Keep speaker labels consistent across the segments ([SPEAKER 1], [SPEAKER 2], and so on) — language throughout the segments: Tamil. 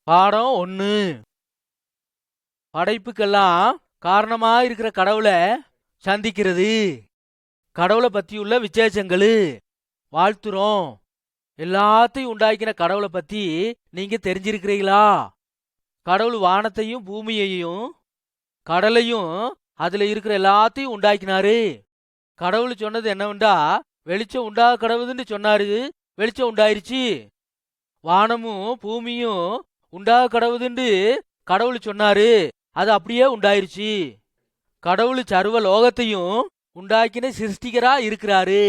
[SPEAKER 1] பாடம் 1. படைப்புக்கெல்லாம் காரணமா இருக்கிற கடவுளை சந்திக்கிறது. கடவுளை பத்தியுள்ள விசேஷங்கள் வாழ்த்துறோம். எல்லாத்தையும் உண்டாக்கின கடவுளை பத்தி நீங்க தெரிஞ்சிருக்கிறீங்களா? கடவுள் வானத்தையும் பூமியையும் கடலையும் அதுல இருக்கிற எல்லாத்தையும் உண்டாக்கினாரு. கடவுள் சொன்னது என்னவென்றா, வெளிச்சம் உண்டாக கடவுதுன்னு சொன்னாரு. வெளிச்சம் உண்டாயிருச்சு. வானமும் பூமியும் உண்டாக கடவுதுன்னு கடவுள் சொன்னாரு. அது அப்படியே உண்டாயிருச்சு. கடவுள் சர்வ லோகத்தையும் உண்டாக்கின சிருஷ்டிகரா இருக்கிறாரு.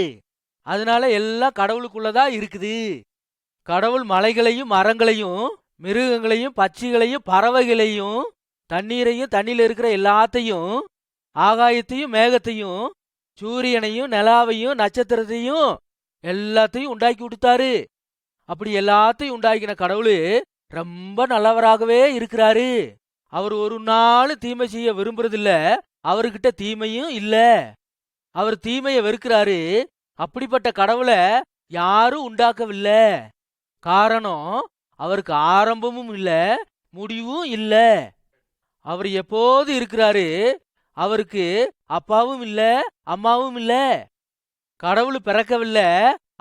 [SPEAKER 1] அதனால எல்லாம் கடவுளுக்குள்ளதா இருக்குது. கடவுள் மலைகளையும் மரங்களையும் மிருகங்களையும் பட்சிகளையும் பறவைகளையும் தண்ணீரையும் தண்ணியில் இருக்கிற எல்லாத்தையும் ஆகாயத்தையும் மேகத்தையும் சூரியனையும் நிலாவையும் நட்சத்திரத்தையும் எல்லாத்தையும் உண்டாக்கி கொடுத்தாரு. அப்படி எல்லாத்தையும் உண்டாக்கின கடவுள் ரொம்ப நல்லவராகவே இருக்கிறாரு. அவர் ஒரு நாளும் தீமை செய்ய விரும்புறதில்ல. அவர்கிட்ட தீமையும் இல்ல. அவர் தீமையை வெறுக்கிறாரு. அப்படிப்பட்ட கடவுளை யாரும் உண்டாக்கவில்லை. காரணம், அவருக்கு ஆரம்பமும் இல்ல முடிவும் இல்ல. அவர் எப்போது இருக்கிறாரு. அவருக்கு அப்பாவும் இல்ல அம்மாவும் இல்ல. கடவுள் பிறக்கவில்லை.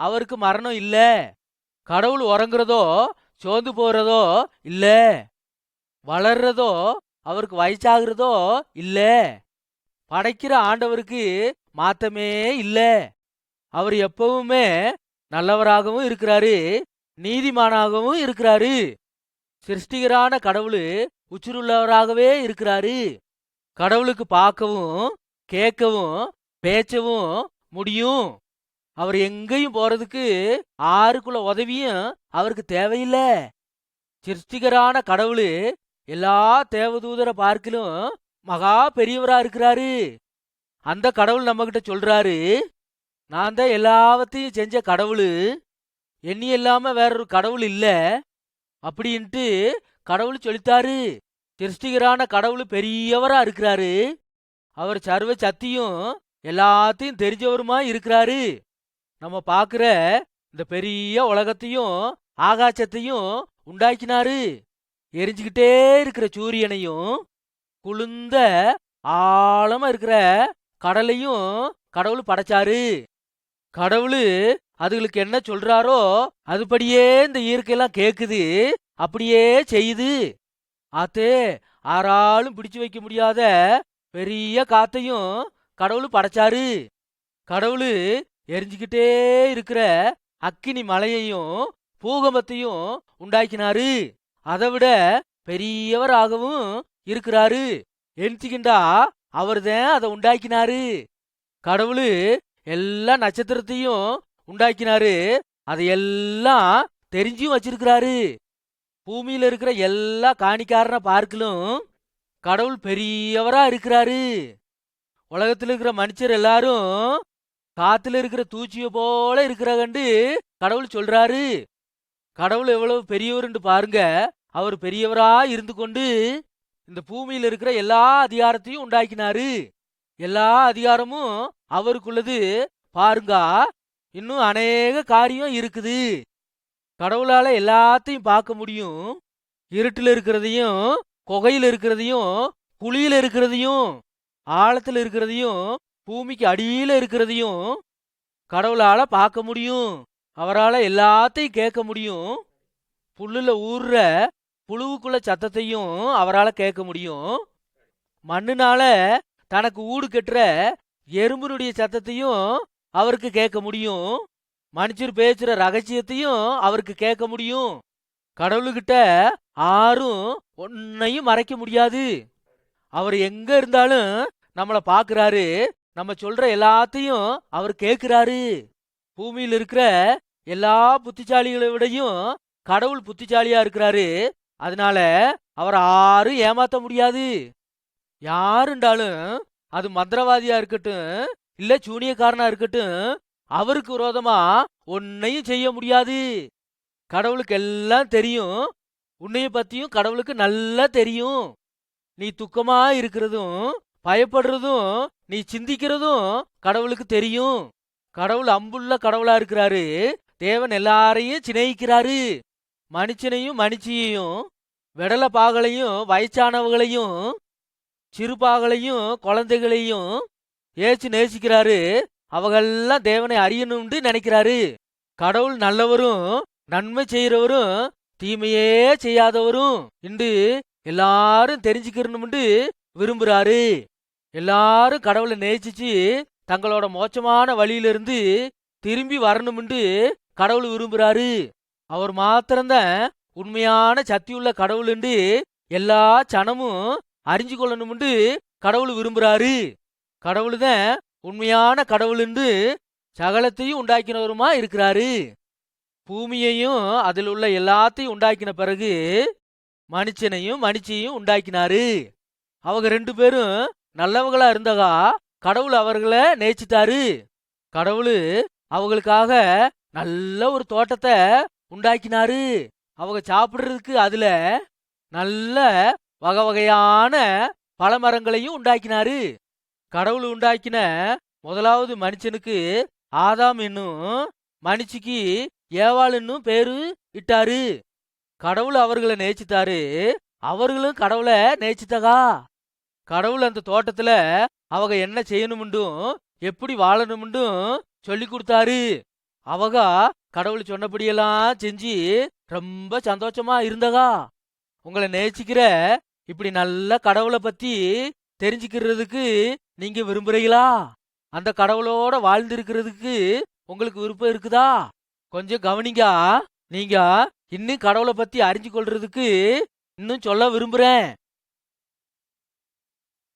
[SPEAKER 1] அவருக்கு மரணம் இல்ல. கடவுள் உறங்குறதோ சோர்ந்து போறதோ இல்ல. வளர்றதோ அவருக்கு வயசாகிறதோ இல்ல. படைக்கிற ஆண்டவருக்கு மாத்தமே இல்ல. அவர் எப்பவுமே நல்லவராகவும் இருக்கிறாரு, நீதிமானாகவும் இருக்கிறாரு. சிருஷ்டிகரான கடவுள் உச்சிருள்ளவராகவே இருக்கிறாரு. கடவுளுக்கு பார்க்கவும் கேட்கவும் பேச்சவும் முடியும். அவர் எங்கேயும் போறதுக்கு ஆருக்குள்ள உதவியும் அவருக்கு தேவையில்லை. சிருஷ்டிகரான கடவுள் எல்லா தேவதூதரை பார்க்கிலும் மகா பெரியவரா இருக்கிறாரு. அந்த கடவுள் நம்ம கிட்ட சொல்றாரு, நான் தான் எல்லாவற்றையும் செஞ்ச கடவுள், எண்ணி இல்லாம வேறொரு கடவுள் இல்ல அப்படின்ட்டு கடவுள் சொல்லித்தாரு. சிருஷ்டிகரான கடவுள் பெரியவரா இருக்கிறாரு. அவர் சர்வ சக்தியும் எல்லாத்தையும் தெரிஞ்சவருமா இருக்கிறாரு. நம்ம பார்க்கிற இந்த பெரிய உலகத்தையும் ஆகாசத்தையும் உண்டாக்கினாரு. எரிஞ்சுக்கிட்டே இருக்கிற சூரியனையும் குளிர்ந்த ஆழமா இருக்கிற கடலையும் கடவுள் படைச்சாரு. கடவுள் அதுகளுக்கு என்ன சொல்றாரோ அதுபடியே இந்த இயற்கையெல்லாம் கேக்குது, அப்படியே செய்யுது. ஆத்தே, ஆறாலும் பிடிச்சு வைக்க முடியாத பெரிய காத்தையும் கடவுள் படைச்சாரு. கடவுள் எரிஞ்சுக்கிட்டே இருக்கிற அக்கினி மலையையும் பூகம்பத்தையும் உண்டாக்கினாரு. அதை விட பெரியவராகவும் இருக்கிறாரு. எரிச்சுக்கிண்டா அவர்தான் அதை உண்டாக்கினாரு. கடவுள் எல்லா நட்சத்திரத்தையும் உண்டாக்கினாரு. அதையெல்லாம் தெரிஞ்சும் வச்சிருக்கிறாரு. பூமியில இருக்கிற எல்லா காணிக்காரன பார்க்கலும் கடவுள் பெரியவரா இருக்கிறாரு. உலகத்தில் இருக்கிற மனுஷர் எல்லாரும் காத்துல இருக்கிற தூச்சிய போல இருக்கிற கண்டு கடவுள் சொல்றாரு. கடவுள் எவ்வளவு பெரியவர்னு பாருங்க. அவர் பெரியவரா இருந்து கொண்டு இந்த பூமியில இருக்கிற எல்லா அதிகாரத்தையும் உண்டாக்கினாரு. எல்லா அதிகாரமும் அவருக்குள்ளது. பாருங்க, இன்னும் அநேக காரியம் இருக்குது. கடவுளால எல்லாத்தையும் பார்க்க முடியும். இருட்டில் இருக்கிறதையும் குகையில் இருக்கிறதையும் குழியில இருக்கிறதையும் ஆழத்தில் இருக்கிறதையும் பூமிக்கு அடியில இருக்கிறதையும் கடவுளால பார்க்க முடியும். அவரால் எல்லாத்தையும் கேட்க முடியும். புல்லுல ஊறுற புழுவுக்குள்ள சத்தத்தையும் அவரால் கேட்க முடியும். மண்ணுனால தனக்கு ஊடு கட்டுற எறும்புனுடைய சத்தத்தையும் அவருக்கு கேட்க முடியும். மனுஷர் பேசுற ரகசியத்தையும் அவருக்கு கேட்க முடியும். கடவுள்கிட்ட ஆரும் ஒன்னையும் மறைக்க முடியாது. அவர் எங்க இருந்தாலும் நம்மளை பார்க்கிறாரு. நம்ம சொல்ற எல்லாத்தையும் அவர் கேட்கிறாரு. பூமியில் இருக்கிற எல்லா புத்திசாலிகளை விடையும் கடவுள் புத்திசாலியா இருக்கிறாரு. அதனால அவர் யாரும் ஏமாத்த முடியாது. யாருண்டாலும், அது மந்திரவாதியா இருக்கட்டும் இல்ல சூனியக்காரனா இருக்கட்டும், அவருக்கு விரோதமா ஒன்னையும் செய்ய முடியாது. கடவுளுக்கு எல்லாம் தெரியும். உன்னைய பத்தியும் கடவுளுக்கு நல்லா தெரியும். நீ துக்கமா இருக்கிறதும் பயப்படுறதும் நீ சிந்திக்கிறதும் கடவுளுக்கு தெரியும். கடவுள் அன்புள்ள கடவுளா இருக்கிறாரு. தேவன் எல்லாரையும் சிநேகிக்கிறாரு. மனுஷனையும் மனுஷியையும் வெடல பாகளையும் வயசானவங்களையும் சிறுபாகளையும் குழந்தைகளையும் ஏச்சு நேசிக்கிறாரு. அவங்கெல்லாம் தேவனை அறியணும்னு நினைக்கிறாரு. கடவுள் நல்லவரும் நன்மை செய்யறவரும் தீமையே செய்யாதவரும் இன்று எல்லாரும் தெரிஞ்சுக்கணும்னு விரும்புறாரு. எல்லாரும் கடவுளை நேசிச்சு தங்களோட மோசமான வழியிலிருந்து திரும்பி வரணும்னு கடவுள் விரும்புறாரு. அவர் மாத்திரம்தான் உண்மையான சக்தியுள்ள கடவுள்னு எல்லா சனமும் அறிஞ்சு கொள்ளணும்னு கடவுள் விரும்புறாரு. கடவுள் தான் உண்மையான கடவுள்னு சகலத்தையும் உண்டாக்கினவருமா இருக்கிறாரு. பூமியையும் அதில் உள்ள எல்லாத்தையும் உண்டாக்கின பிறகு மனுஷனையும் மனுஷியையும் உண்டாக்கினாரு. அவங்க 2 பேரும் நல்லவங்களா இருந்தகா கடவுள் அவர்களை நேசித்தாரு. கடவுள் அவங்களுக்காக நல்ல ஒரு தோட்டத்தை உண்டாக்கினாரு. அவங்க சாப்பிடுறதுக்கு அதுல நல்ல வகை வகையான பழமரங்களையும் உண்டாக்கினாரு. கடவுள் உண்டாக்கின முதலாவது மனுஷனுக்கு ஆதாம் என்னும் மனுஷிக்கு ஏவாள் என்னும் பேரு இட்டாரு. கடவுள் அவர்களை நேசித்தாரு. அவர்களும் கடவுளை நேசித்தகா. கடவுள் அந்த தோட்டத்துல அவங்க என்ன செய்யணும்டும் எப்படி வாழணும்டும் சொல்லி கொடுத்தாரு. அவங்க கடவுள் சொன்னபடியெல்லாம் செஞ்சு ரொம்ப சந்தோஷமா இருந்தகா. உங்களை நேசிக்கிற இப்படி நல்ல கடவுளை பத்தி தெரிஞ்சுக்கிறதுக்கு நீங்க விரும்புறீங்களா? அந்த கடவுளோட வாழ்ந்திருக்கிறதுக்கு உங்களுக்கு விருப்பம் இருக்குதா? கொஞ்சம் கவனிங்க. நீங்க இன்னும் கடவுளை பத்தி அறிஞ்சு கொள்றதுக்கு இன்னும் சொல்ல விரும்புறேன்.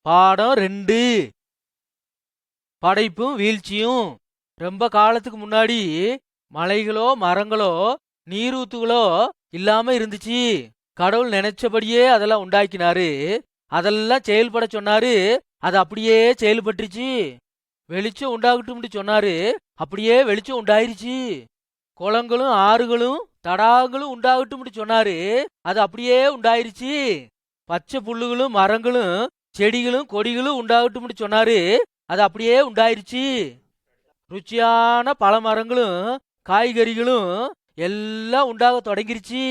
[SPEAKER 1] பாடம் 2, படைப்பும் வீழ்ச்சியும். ரொம்ப காலத்துக்கு முன்னாடி மலைகளோ மரங்களோ நீரூத்துகளோ இல்லாம இருந்துச்சு. கடவுள் நினைச்சபடியே அதெல்லாம் உண்டாக்கினாரு. அதெல்லாம் செயல்பட சொன்னாரு. அது அப்படியே செயல்பட்டுருச்சு. வெளிச்சம் உண்டாகட்டும்னு சொன்னாரு. அப்படியே வெளிச்சம் உண்டாயிருச்சு. குளங்களும் ஆறுகளும் தடாகங்களும் உண்டாகட்டும்னு சொன்னாரு. அது அப்படியே உண்டாயிருச்சு. பச்சை புல்லுகளும் மரங்களும் செடிகளும் கொடிகளும் உண்டாகட்டும்னு சொன்னாரு. அது அப்படியே உண்டாயிருச்சு. ருச்சியான பழ மரங்களும் காய்கறிகளும் எல்லாம் உண்டாக தொடங்கிருச்சு.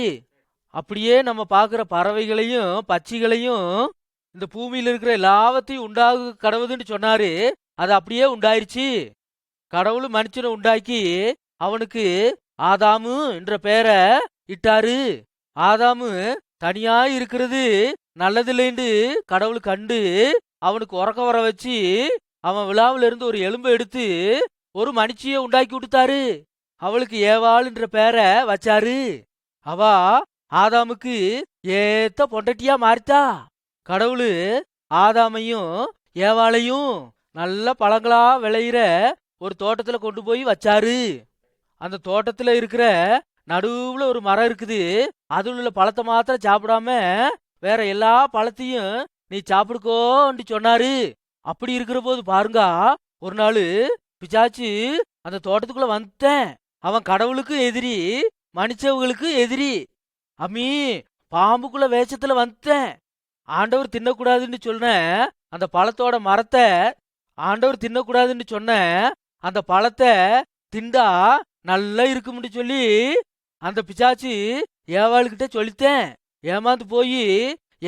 [SPEAKER 1] அப்படியே நம்ம பார்க்குற பறவைகளையும் பட்சிகளையும் இந்த பூமியில இருக்கிற எல்லாவற்றையும் உண்டாக கடவுதுன்னு சொன்னாரு. அது அப்படியே உண்டாயிருச்சு. கடவுள் மனுஷனை உண்டாக்கி அவனுக்கு ஆதாமு என்ற பெயரை இட்டாரு. ஆதாமு தனியா இருக்கிறது நல்லதில்லைன்னு கடவுள் கண்டு அவனுக்கு உறக்க வர வச்சு அவன் விழாவில இருந்து ஒரு எலும்பை எடுத்து ஒரு மனுஷிய உண்டாக்கி கொடுத்தாரு. அவளுக்கு ஏவாள் என்ற பெயரை வச்சாரு. அவ ஆதாமுக்கு ஏத்த பொண்டட்டியா மாறித்தா. கடவுள் ஆதாமையும் ஏவாளையும் நல்ல பழங்களா விளையிற ஒரு தோட்டத்துல கொண்டு போய் வச்சாரு. அந்த தோட்டத்துல இருக்கிற நடுவுல ஒரு மரம் இருக்குது. அதுல உள்ள பழத்தை மாத்திரம் சாப்பிடாம வேற எல்லா பழத்தையும் நீ சாப்பிடுக்கோன்னு சொன்னாரு. அப்படி இருக்கிற போது பாருங்க, ஒரு நாள் பிசாச்சு அந்த தோட்டத்துக்குள்ள வந்துட்டேன். அவன் கடவுளுக்கு எதிரி, மனுஷவங்களுக்கு எதிரி. அம்மி பாம்புக்குள்ள வேஷத்துல வந்துட்டேன். ஆண்டவர் தின்னக்கூடாதுன்னு சொன்ன அந்த பழத்தோட மரத்தை ஆண்டவர் தின்னக்கூடாதுன்னு சொன்ன அந்த பழத்தை திண்டா நல்லா இருக்கும்னு சொல்லி அந்த பிசாச்சு ஏவாளுக்கிட்ட சொல்லித்தேன். ஏமாந்து போய்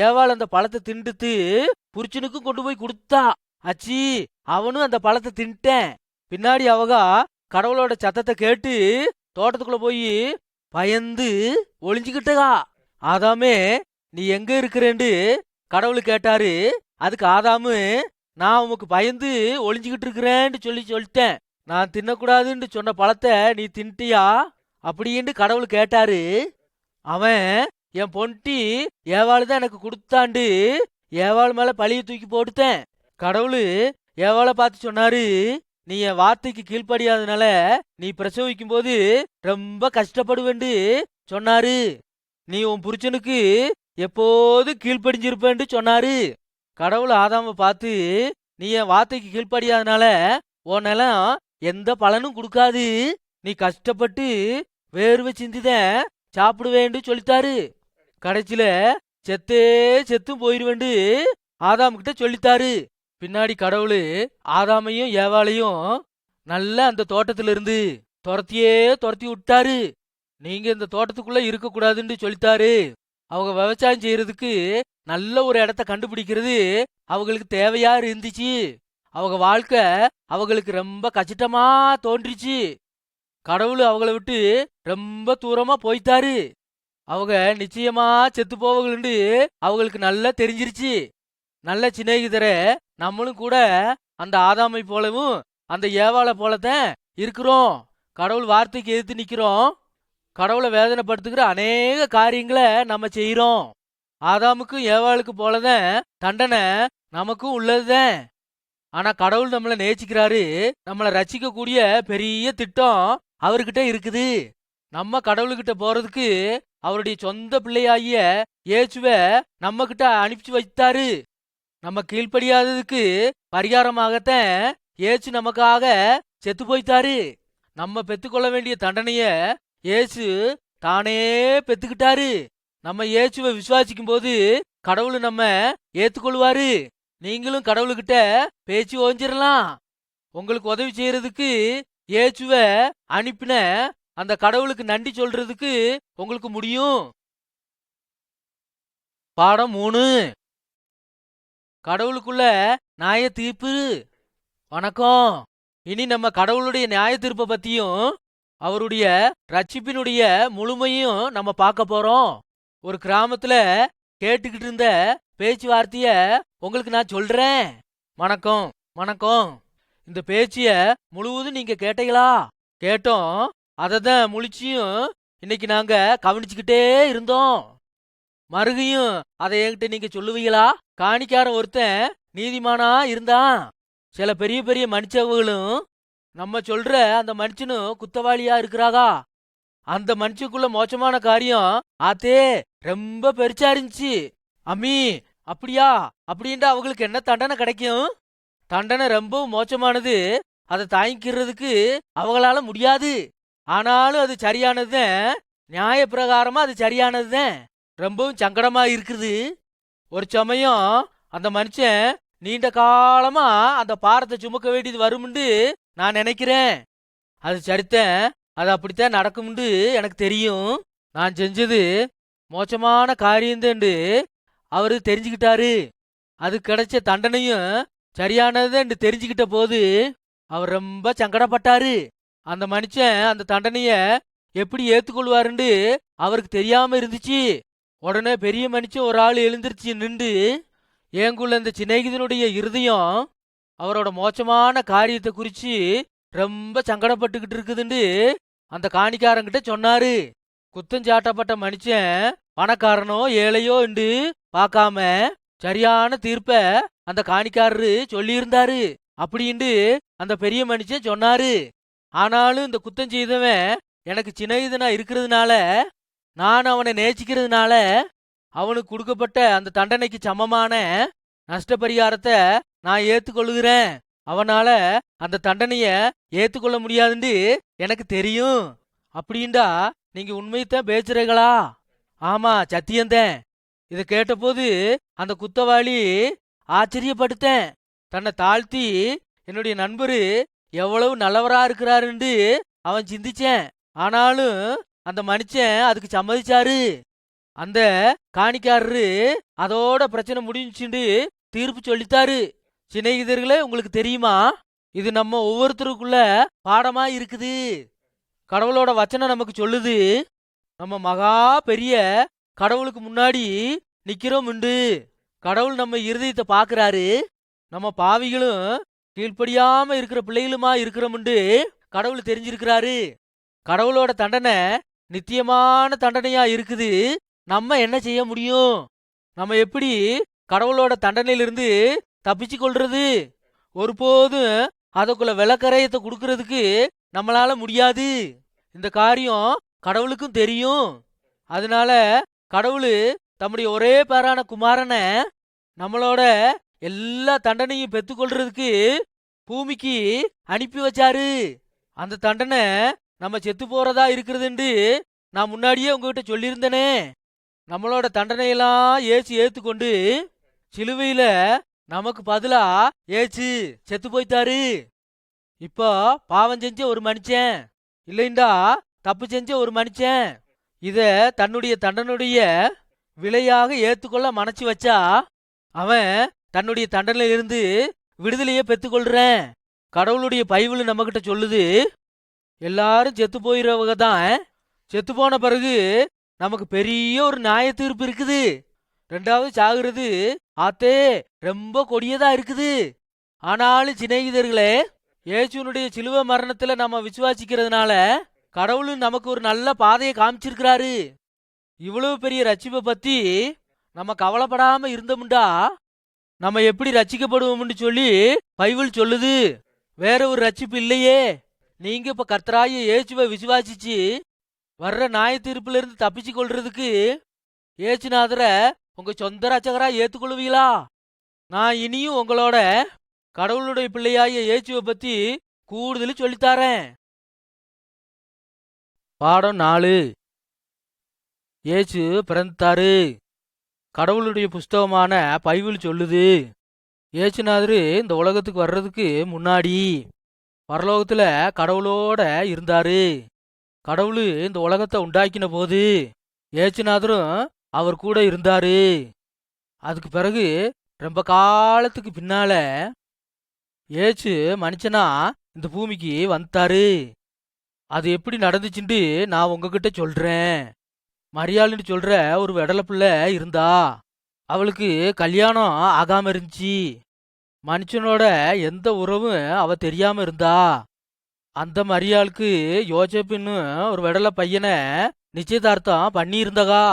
[SPEAKER 1] ஏவாள் அந்த பழத்தை திண்டுத்து புருஷனுக்கும் கொண்டு போய் கொடுத்தா. அச்சி அவனும் அந்த பழத்தை தின்ட்டேன். பின்னாடி அவங்க கடவுளோட சத்தத்தை கேட்டு தோட்டத்துக்குள்ள போய் பயந்து ஒளிஞ்சுக்கிட்டா. ஆதாமே நீ எங்க இருக்கிறேன்னு கடவுள் கேட்டாரு. அதுக்கு ஆதாமு நான் உமக்கு பயந்து ஒளிஞ்சுக்கிட்டு இருக்கிறேன்னு சொல்லிட்டேன். நான் தின்னக்கூடாதுன்னு சொன்ன பழத்தை நீ தின்ட்டியா அப்படின்னு கடவுள் கேட்டாரு. அவன் என் பொண்டி ஏவாள் தான் எனக்கு கொடுத்தாண்டு ஏவாள் மேல பழிய தூக்கி போட்டுத்தேன். கடவுள் ஏவாளை பார்த்து சொன்னாரு, நீ என் வார்த்தைக்கு கீழ்ப்படியாதனால நீ பிரசவிக்கும் போது ரொம்ப கஷ்டப்படுவேண்டு சொன்னாரு. நீ உன் புருஷனுக்கு எப்போது கீழ்ப்படிஞ்சிருப்பேன்னு சொன்னாரு. கடவுள் ஆதாம பார்த்து, நீ என் வார்த்தைக்கு கீழ்ப்படியாதனால உன் நிலம் எந்த பலனும் கொடுக்காது, நீ கஷ்டப்பட்டு வேர்வை சிந்திதான் சாப்பிடுவேன்னு சொல்லித்தாரு. கடைசியில செத்தே செத்தும் போயிருவேண்டு ஆதாம் கிட்ட சொல்லித்தாரு. பின்னாடி கடவுள் ஆதாமையும் ஏவாளையும் நல்ல அந்த தோட்டத்துல இருந்து துரத்தி விட்டாரு. நீங்க இந்த தோட்டத்துக்குள்ள இருக்க கூடாதுன்னு சொல்லித்தாரு. அவங்க விவசாயம் செய்யறதுக்கு நல்ல ஒரு இடத்த கண்டுபிடிக்கிறது அவங்களுக்கு தேவையா இருந்துச்சு. அவங்க வாழ்க்கை அவங்களுக்கு ரொம்ப கச்சிதமா தோன்றிச்சு. கடவுள் அவங்கள விட்டு ரொம்ப தூரமா போய்த்தாரு. அவங்க நிச்சயமா செத்து போவங்கள்னு அவங்களுக்கு நல்லா தெரிஞ்சிருச்சு. நல்ல சிநேகிதரை நம்மளும் கூட அந்த ஆதாமை போலவும் அந்த ஏவாளை போலத்தான் இருக்கிறோம். கடவுள் வார்த்தைக்கு எதிர்த்து நிக்கிறோம். கடவுளை வேதனைப்படுத்துகிற அநேக காரியங்களை நம்ம செய்யறோம். ஆதாமுக்கும் ஏவாளுக்கு போலதான் தண்டனை நமக்கும் உள்ளதுதான். ஆனா கடவுள் நம்மளை நேசிக்கிறாரு. நம்மளை ரட்சிக்க கூடிய பெரிய திட்டம் அவர்கிட்ட இருக்குது. நம்ம கடவுள்கிட்ட போறதுக்கு அவருடைய சொந்த பிள்ளையாகிய இயேசுவை நம்ம கிட்ட அனுப்பிச்சு வைத்தாரு. நம்ம கீழ்ப்படியாததுக்கு பரிகாரமாகத்தான் இயேசு நமக்காக செத்து போய்த்தாரு. நம்ம பெத்துக்கொள்ள வேண்டிய தண்டனைய இயேசு தானே பெத்துக்கிட்டாரு. நம்ம இயேசுவை விசுவாசிக்கும் போது கடவுள் நம்ம ஏத்துக்கொள்வாரு. நீங்களும் கடவுள்கிட்ட பேச்சு ஓஞ்சிடலாம். உங்களுக்கு உதவி செய்யறதுக்கு இயேசுவை அனுப்பின அந்த கடவுளுக்கு நன்றி சொல்றதுக்கு உங்களுக்கு முடியும். பாடம் 3, கடவுளுக்குள்ள நியாய தீர்ப்பு. வணக்கம். இனி நம்ம கடவுளுடைய நியாய தீர்ப்பை பத்தியும் அவருடைய ரட்சிப்பினுடைய முழுமையும் நம்ம பார்க்க போறோம். ஒரு கிராமத்துல கேட்டுக்கிட்டு இருந்த பேச்சுவார்த்தைய உங்களுக்கு நான் சொல்றேன். வணக்கம். வணக்கம். இந்த பேச்சிய முழுவதும் நீங்க கேட்டீங்களா? கேட்டோம். அததான் முழிச்சியும் இன்னைக்கு நாங்க கவனிச்சுக்கிட்டே இருந்தோம். மறுகையும் அதை என்கிட்ட நீங்க சொல்லுவீங்களா? காணிக்கார ஒருத்தன் நீதிமானா இருந்தான். சில பெரிய பெரிய மனுஷவங்களும் நம்ம சொல்ற அந்த மனுஷனும் குத்தவாளியா இருக்கிறாகா. அந்த மனுஷனுக்குள்ள மோசமான காரியம் ஆத்தே ரொம்ப பெருசா இருந்துச்சு. அம்மி அப்படியா அப்படின்ட்டு அவங்களுக்கு என்ன தண்டனை கிடைக்கும்? தண்டனை ரொம்ப மோசமானது. அதை தாங்கிக்கிறதுக்கு அவங்களால முடியாது. ஆனாலும் அது சரியானதுதான். நியாய பிரகாரமா அது சரியானதுதான். ரொம்பவும் சங்கடமா இருக்குது. ஒரு சமயம் அந்த மனுஷன் நீண்ட காலமா அந்த பாரத்தை சுமக்க வேண்டியது வரும்னு நான் நினைக்கிறேன். அது சரித்தேன். அது அப்படித்தான் நடக்கும்னு எனக்கு தெரியும். நான் செஞ்சது மோசமான காரியம்தான் அவரு தெரிஞ்சுக்கிட்டாரு. அது கிடைச்ச தண்டனையும் சரியானதுன்னு தெரிஞ்சுக்கிட்ட போது அவர் ரொம்ப சங்கடப்பட்டாரு. அந்த மனுஷன் அந்த தண்டனைய எப்படி ஏத்துக்கொள்வாருன்னு அவருக்கு தெரியாம இருந்துச்சு. உடனே பெரிய மனுஷன் ஒரு ஆள் எழுந்திருச்சு நின்று, ஏங்குள்ள இந்த சிநேகிதனுடைய இருதயம் அவரோட மோசமான காரியத்தை குறிச்சு ரொம்ப சங்கடப்பட்டுக்கிட்டு இருக்குதுன்னு அந்த காணிக்காரங்கிட்ட சொன்னாரு. குத்தஞ்சாட்டப்பட்ட மனுஷன் பணக்காரனோ ஏழையோ என்று பார்க்காம சரியான தீர்ப்ப அந்த காணிக்காரரு சொல்லியிருந்தாரு அப்படின்ட்டு அந்த பெரிய மனுஷன் சொன்னாரு. ஆனாலும் இந்த குத்தம் செய்தவன் எனக்கு சிநேகிதனா இருக்கிறதுனால, நான் அவனை நேசிக்கிறதுனால அவனுக்கு கொடுக்கப்பட்ட அந்த தண்டனைக்கு சமமான நஷ்டபரிகாரத்தை நான் ஏத்துக்கொள்ளுகிறேன். அவனால அந்த தண்டனைய ஏத்துக்கொள்ள முடியாதுன்னு எனக்கு தெரியும். அப்படின்டா நீங்க உண்மையத்தான் பேசுறீங்களா? ஆமா, சத்தியந்தேன். இதை கேட்டபோது அந்த குத்தவாளி ஆச்சரியப்பட்டுத்தேன். தன்னை தாழ்த்தி என்னுடைய நண்பரு எவ்வளவு நல்லவரா இருக்கிறாருன்னு அவன் சிந்திச்சேன். ஆனாலும் அந்த மனுஷன் அதுக்கு சம்மதிச்சாரு. அந்த காணிக்காரரு அதோட பிரச்சனை முடிஞ்சுண்டு தீர்ப்பு சொல்லித்தாரு. சிநேகிதர்களே, உங்களுக்கு தெரியுமா, இது நம்ம ஒவ்வொருத்தருக்குள்ள பாடமா இருக்குது. கடவுளோட வச்சனம் நமக்கு சொல்லுது, நம்ம மகா பெரிய கடவுளுக்கு முன்னாடி நிக்கிறோம் உண்டு. கடவுள் நம்ம இருதயத்தை பாக்குறாரு. நம்ம பாவிகளும் கீழ்ப்படியாம இருக்கிற பிள்ளைகளுமா இருக்கிறோம்ண்டு கடவுள் தெரிஞ்சிருக்கிறாரு. கடவுளோட தண்டனை நித்தியமான தண்டனையா இருக்குது. நம்ம என்ன செய்ய முடியும்? நம்ம எப்படி கடவுளோட தண்டனையிலிருந்து தப்பிச்சு கொள்றது? ஒருபோதும் அதுக்குள்ள விளக்கரையத்தை கொடுக்கறதுக்கு நம்மளால முடியாது. இந்த காரியம் கடவுளுக்கும் தெரியும். அதனால கடவுள் தம்முடைய ஒரே பேரான குமாரனை நம்மளோட எல்லா தண்டனையும் பெற்றுக்கொள்றதுக்கு பூமிக்கு அனுப்பி வச்சாரு. அந்த தண்டனை நம்ம செத்து போறதா இருக்கிறதுண்டு நான் முன்னாடியே உங்ககிட்ட சொல்லியிருந்தேனே. நம்மளோட தண்டனையெல்லாம் ஏச்சு ஏத்துக்கொண்டு சிலுவையில நமக்கு பதிலா ஏச்சு செத்து போய்த்தாரு. இப்போ பாவம் செஞ்ச ஒரு மனுஷன் இல்லைண்டா தப்பு செஞ்ச ஒரு மனுஷன் இத தன்னுடைய தண்டனுடைய விலையாக ஏத்துக்கொள்ள மனச்சு வச்சா அவன் தன்னுடைய தண்டனையிலிருந்து விடுதலையே பெற்றுக்கொள்றேன். கடவுளுடைய பைபிள் நம்ம கிட்ட சொல்லுது, எல்லாரும் செத்து போயிறவங்க தான். செத்து போன பிறகு நமக்கு பெரிய ஒரு நியாய தீர்ப்பு இருக்குது. ரெண்டாவது சாகுறது ஆத்தே ரொம்ப கொடியதா இருக்குது. ஆனாலும் சிநேகிதர்களே, இயேசுனுடைய சிலுவை மரணத்துல நம்ம விசுவாசிக்கிறதுனால கடவுள் நமக்கு ஒரு நல்ல பாதையை காமிச்சிருக்கிறாரு. இவ்வளவு பெரிய ரட்சிப்பை பத்தி நம்ம கவலைப்படாம இருந்தோம்டா நம்ம எப்படி ரட்சிக்கப்படுவோம்னு சொல்லி பைபிள் சொல்லுது. வேற ஒரு ரட்சிப்பு இல்லையே. நீங்க இப்ப கர்த்தராகிய இயேசுவை விசுவாசிச்சு வர்ற நியாய தீர்ப்புல இருந்து தப்பிச்சு கொள்றதுக்கு இயேசுநாதரை உங்க சொந்த ரட்சகரா ஏத்துக்கொள்வீங்களா? நான் இனியும் உங்களோட கடவுளுடைய பிள்ளையாகிய இயேசுவை பத்தி கூடுதல் சொல்லித்தாரேன். பாடம் 4. இயேசு பிறந்தாரு. கடவுளுடைய புஸ்தகமான பைபிள் சொல்லுது, இயேசுநாதரு இந்த உலகத்துக்கு வர்றதுக்கு முன்னாடி பரலோகத்துல கடவுளோட இருந்தாரு. கடவுள் இந்த உலகத்தை உண்டாக்கின போது இயேசுநாதரும் அவர் கூட இருந்தாரு. அதுக்கு பிறகு ரொம்ப காலத்துக்கு பின்னால இயேசு மனுஷனா இந்த பூமிக்கு வந்துட்டாரு. அது எப்படி நடந்துச்சுன்னு நான் உங்ககிட்ட சொல்றேன். மரியாள்னு சொல்ற ஒரு வெடலை பிள்ளை இருந்தா. அவளுக்கு கல்யாணம் ஆகாம இருந்துச்சு. மனுஷனோட எந்த உறவும் அவ தெரியாம இருந்தா. அந்த மரியாளுக்கு யோசேப்புன்னு ஒரு வெடலை பையனை நிச்சயதார்த்தம் பண்ணி இருந்தகா.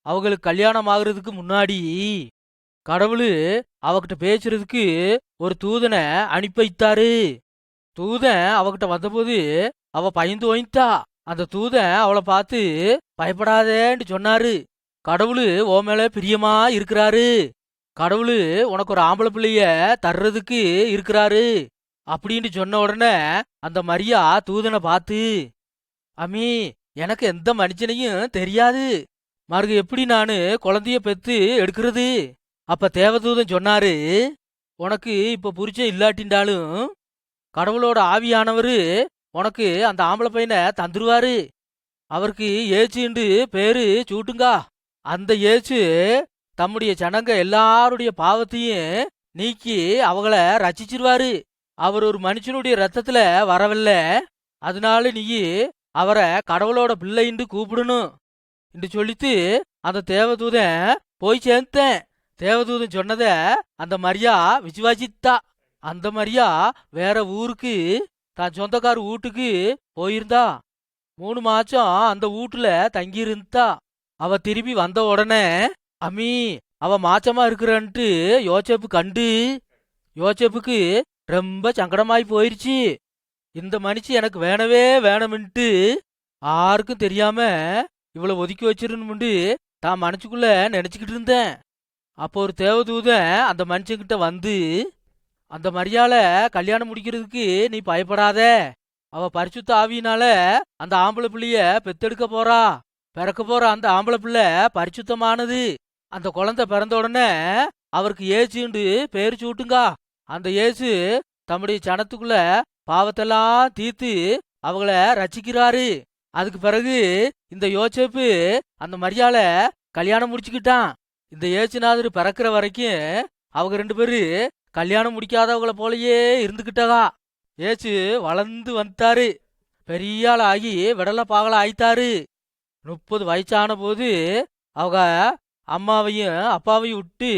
[SPEAKER 1] அவங்களுக்கு கல்யாணம் ஆகுறதுக்கு முன்னாடி கடவுள் அவகிட்ட பேசுறதுக்கு ஒரு தூதனை அனுப்பி வைத்தாரு. தூதன் அவகிட்ட வந்தபோது அவ பயந்து ஓய்ந்தா. அந்த தூதன் அவளை பார்த்து பயப்படாதேன்னு சொன்னாரு. கடவுள் ஓ மேல பிரியமா இருக்கிறாரு. கடவுள் உனக்கு ஒரு ஆம்பளை பிள்ளைய தர்றதுக்கு இருக்கிறாரு அப்படின்னு சொன்ன உடனே அந்த மரியா தூதனை பார்த்து, அம்மி, எனக்கு எந்த மனுஷனையும் தெரியாது, மறுக எப்படி நானு குழந்தைய பெத்து எடுக்கிறது? அப்ப தேவதூதன் சொன்னாரு, உனக்கு இப்ப புரிச்சம் இல்லாட்டின்றாலும் கடவுளோட ஆவியானவரு உனக்கு அந்த ஆம்பளை பையனை தந்துருவாரு. அவருக்கு ஏச்சுண்டு பேரு சூட்டுங்கா. அந்த ஏச்சு தம்முடைய ஜனங்க எல்லாருடைய பாவத்தையும் நீக்கி அவங்கள ரச்சிச்சிருவாரு. அவர் ஒரு மனுஷனுடைய ரத்தத்துல வரவில்ல, அதனால நீ அவரை கடவுளோட பிள்ளைன்னு கூப்பிடணும் என்று சொல்லிட்டு அந்த தேவதூதன் போய் சேர்ந்தேன். தேவதூதன் சொன்னத அந்த மரியா விசுவாசித்தா. அந்த மரியா வேற ஊருக்கு தான் சொந்தக்கார வீட்டுக்கு போயிருந்தா. 3 மாசம் அந்த வீட்டுல தங்கி இருந்தா. அவ திரும்பி வந்த உடனே அம்மி, அவ மாச்சமா இருக்கிறன்ட்டு யோசேப்பு கண்டு யோசேப்புக்கு ரொம்ப சங்கடமாயி போயிருச்சு. இந்த மனுஷி எனக்கு வேணவே வேணும்ன்ட்டு யாருக்கும் தெரியாம இவ்வளவு ஒதுக்கி வச்சிருந்துட்டு தான் மனசுக்குள்ள நினைச்சுக்கிட்டு இருந்தேன். அப்போ ஒரு தேவதூதன் அந்த மனுஷங்கிட்ட வந்து, அந்த மரியால கல்யாணம் முடிக்கிறதுக்கு நீ பயப்படாத. அவ பரிசுத்த ஆவியினால அந்த ஆம்பளை பிள்ளைய பெத்தெடுக்க போறா. பிறக்க போற அந்த ஆம்பளை பிள்ளை பரிசுத்தமானது. அந்த குழந்தை பிறந்த உடனே அவருக்கு ஏசுண்டு பேரு சூட்டுங்க. அந்த இயேசு தம்முடைய சனத்துக்குள்ள பாவத்தெல்லாம் தீர்த்து அவங்கள ரட்சிக்கிறாரு. அதுக்கு பிறகு இந்த யோசேப்பு அந்த மரியால கல்யாணம் முடிச்சுக்கிட்டான். இந்த இயேசுநாதர் பிறக்கிற வரைக்கும் அவங்க 2 பேரு கல்யாணம் முடிக்காதவங்கள போலயே இருந்துகிட்டதா. ஏசு வளர்ந்து வந்துட்டாரு. பெரிய ஆள் ஆகி விடல பாகல ஆயிட்டாரு. 30 வயசான போது அவங்க அம்மாவையும் அப்பாவையும் விட்டு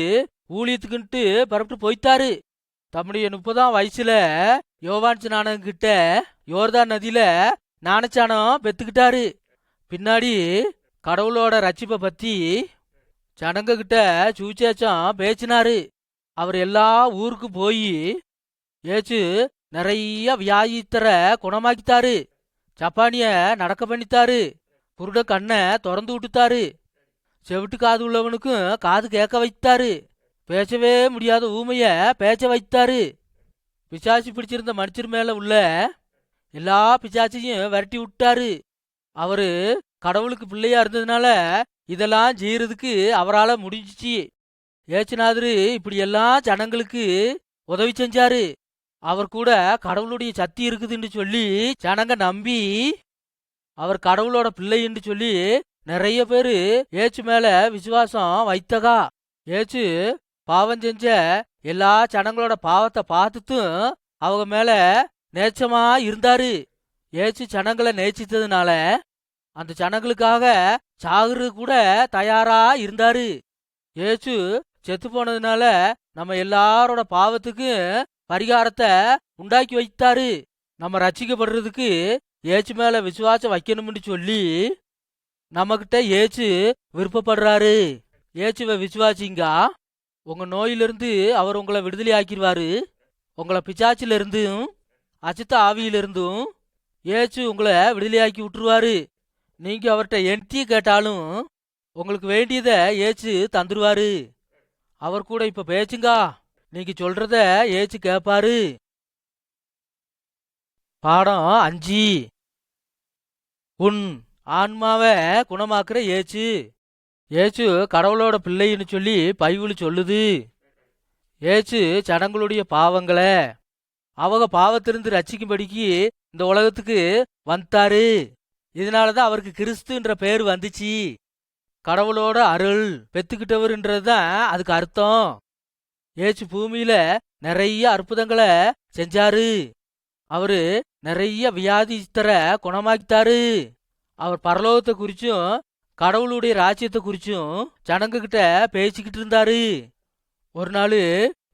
[SPEAKER 1] ஊழியத்துக்குன்ட்டு பரப்பிட்டு போயிட்டாரு. தம்முடைய 30ஆம் வயசுல யோவான் ஸ்நானகிட்ட யோர்தான் நதியில ஞானச்சானம் பெத்துக்கிட்டாரு. பின்னாடி கடவுளோட ரட்சிப்பை பத்தி ஜனங்க கிட்ட சுவிசேஷம் பேசினாரு. அவர் எல்லா ஊருக்கு போய் ஏச்சு நிறைய வியாதித்தர குணமாக்கித்தாரு. ஜப்பானிய நடக்க பண்ணித்தாரு. குருட கண்ணை திறந்து விட்டுத்தாரு. செவிட்டு காது உள்ளவனுக்கும் காது கேட்க வைத்தாரு. பேசவே முடியாத ஊமைய பேச்ச வைத்தாரு. பிசாசு பிடிச்சிருந்த மனுஷர் மேல உள்ள எல்லா பிசாசையும் விரட்டி விட்டாரு. அவரு கடவுளுக்கு பிள்ளையா இருந்ததுனால இதெல்லாம் செய்யறதுக்கு அவரால் முடிஞ்சிச்சு. ஏசுநாதரு இப்படி எல்லாம் ஜனங்களுக்கு உதவி செஞ்சாரு. அவர் கூட கடவுளுடைய சக்தி இருக்குதுன்னு சொல்லி ஜனங்க நம்பி அவர் கடவுளோட பிள்ளை என்று சொல்லி நிறைய பேரு ஏச்சு மேல விசுவாசம் வைத்தகா. ஏச்சு பாவம் செஞ்ச எல்லா ஜனங்களோட பாவத்தை பார்த்துட்டும் அவங்க மேல நேச்சமா இருந்தாரு. ஏச்சு ஜனங்களை நேசித்ததுனால அந்த ஜனங்களுக்காக சாகுறது கூட தயாரா இருந்தாரு. ஏச்சு செத்து போனதுனால நம்ம எல்லாரோட பாவத்துக்கு பரிகாரத்தை உண்டாக்கி வைத்தாரு. நம்ம ரட்சிக்கப்படுறதுக்கு ஏச்சு மேல விசுவாசம் வைக்கணும்னு சொல்லி நம்மகிட்ட ஏச்சு விருப்பப்படுறாரு. ஏச்சுவை விசுவாசிங்க, உங்க நோயிலிருந்து அவர் உங்களை விடுதலை ஆக்கிடுவாரு. உங்களை பிசாச்சில இருந்தும் அசுத்த ஆவியிலிருந்தும் ஏச்சு உங்களை விடுதலையாக்கி விட்டுருவாரு. நீங்க அவர்கிட்ட என்டி கேட்டாலும் உங்களுக்கு வேண்டியத ஏச்சு தந்துருவாரு. அவர் கூட இப்ப பேச்சுங்க, நீங்க சொல்றத ஏச்சு கேட்பாரு. பாடம் 5. உன் ஆன்மாவை குணமாக்குற ஏச்சு. ஏச்சு கடவுளோட பிள்ளைன்னு சொல்லி பைபிள் சொல்லுது. ஏச்சு ஜனங்களுடைய பாவங்களை அவங்க பாவத்திலிருந்து ரட்சிக்கும்படிக்கு இந்த உலகத்துக்கு வந்தாரு. இதனாலதான் அவருக்கு கிறிஸ்துன்ற பேர் வந்துச்சு. கடவுளோட அருள் பெத்துக்கிட்டவர்ன்றதுதான் அதுக்கு அர்த்தம். ஏச்சு பூமியில நிறைய அற்புதங்களை செஞ்சாரு. அவரு நிறைய வியாதிஸ்தரை குணமாக்கிட்டாரு. அவர் பரலோகத்தை குறிச்சும் கடவுளுடைய ராஜ்யத்தை குறிச்சும் ஜனங்க கிட்ட பேசிக்கிட்டு இருந்தாரு. ஒரு நாள்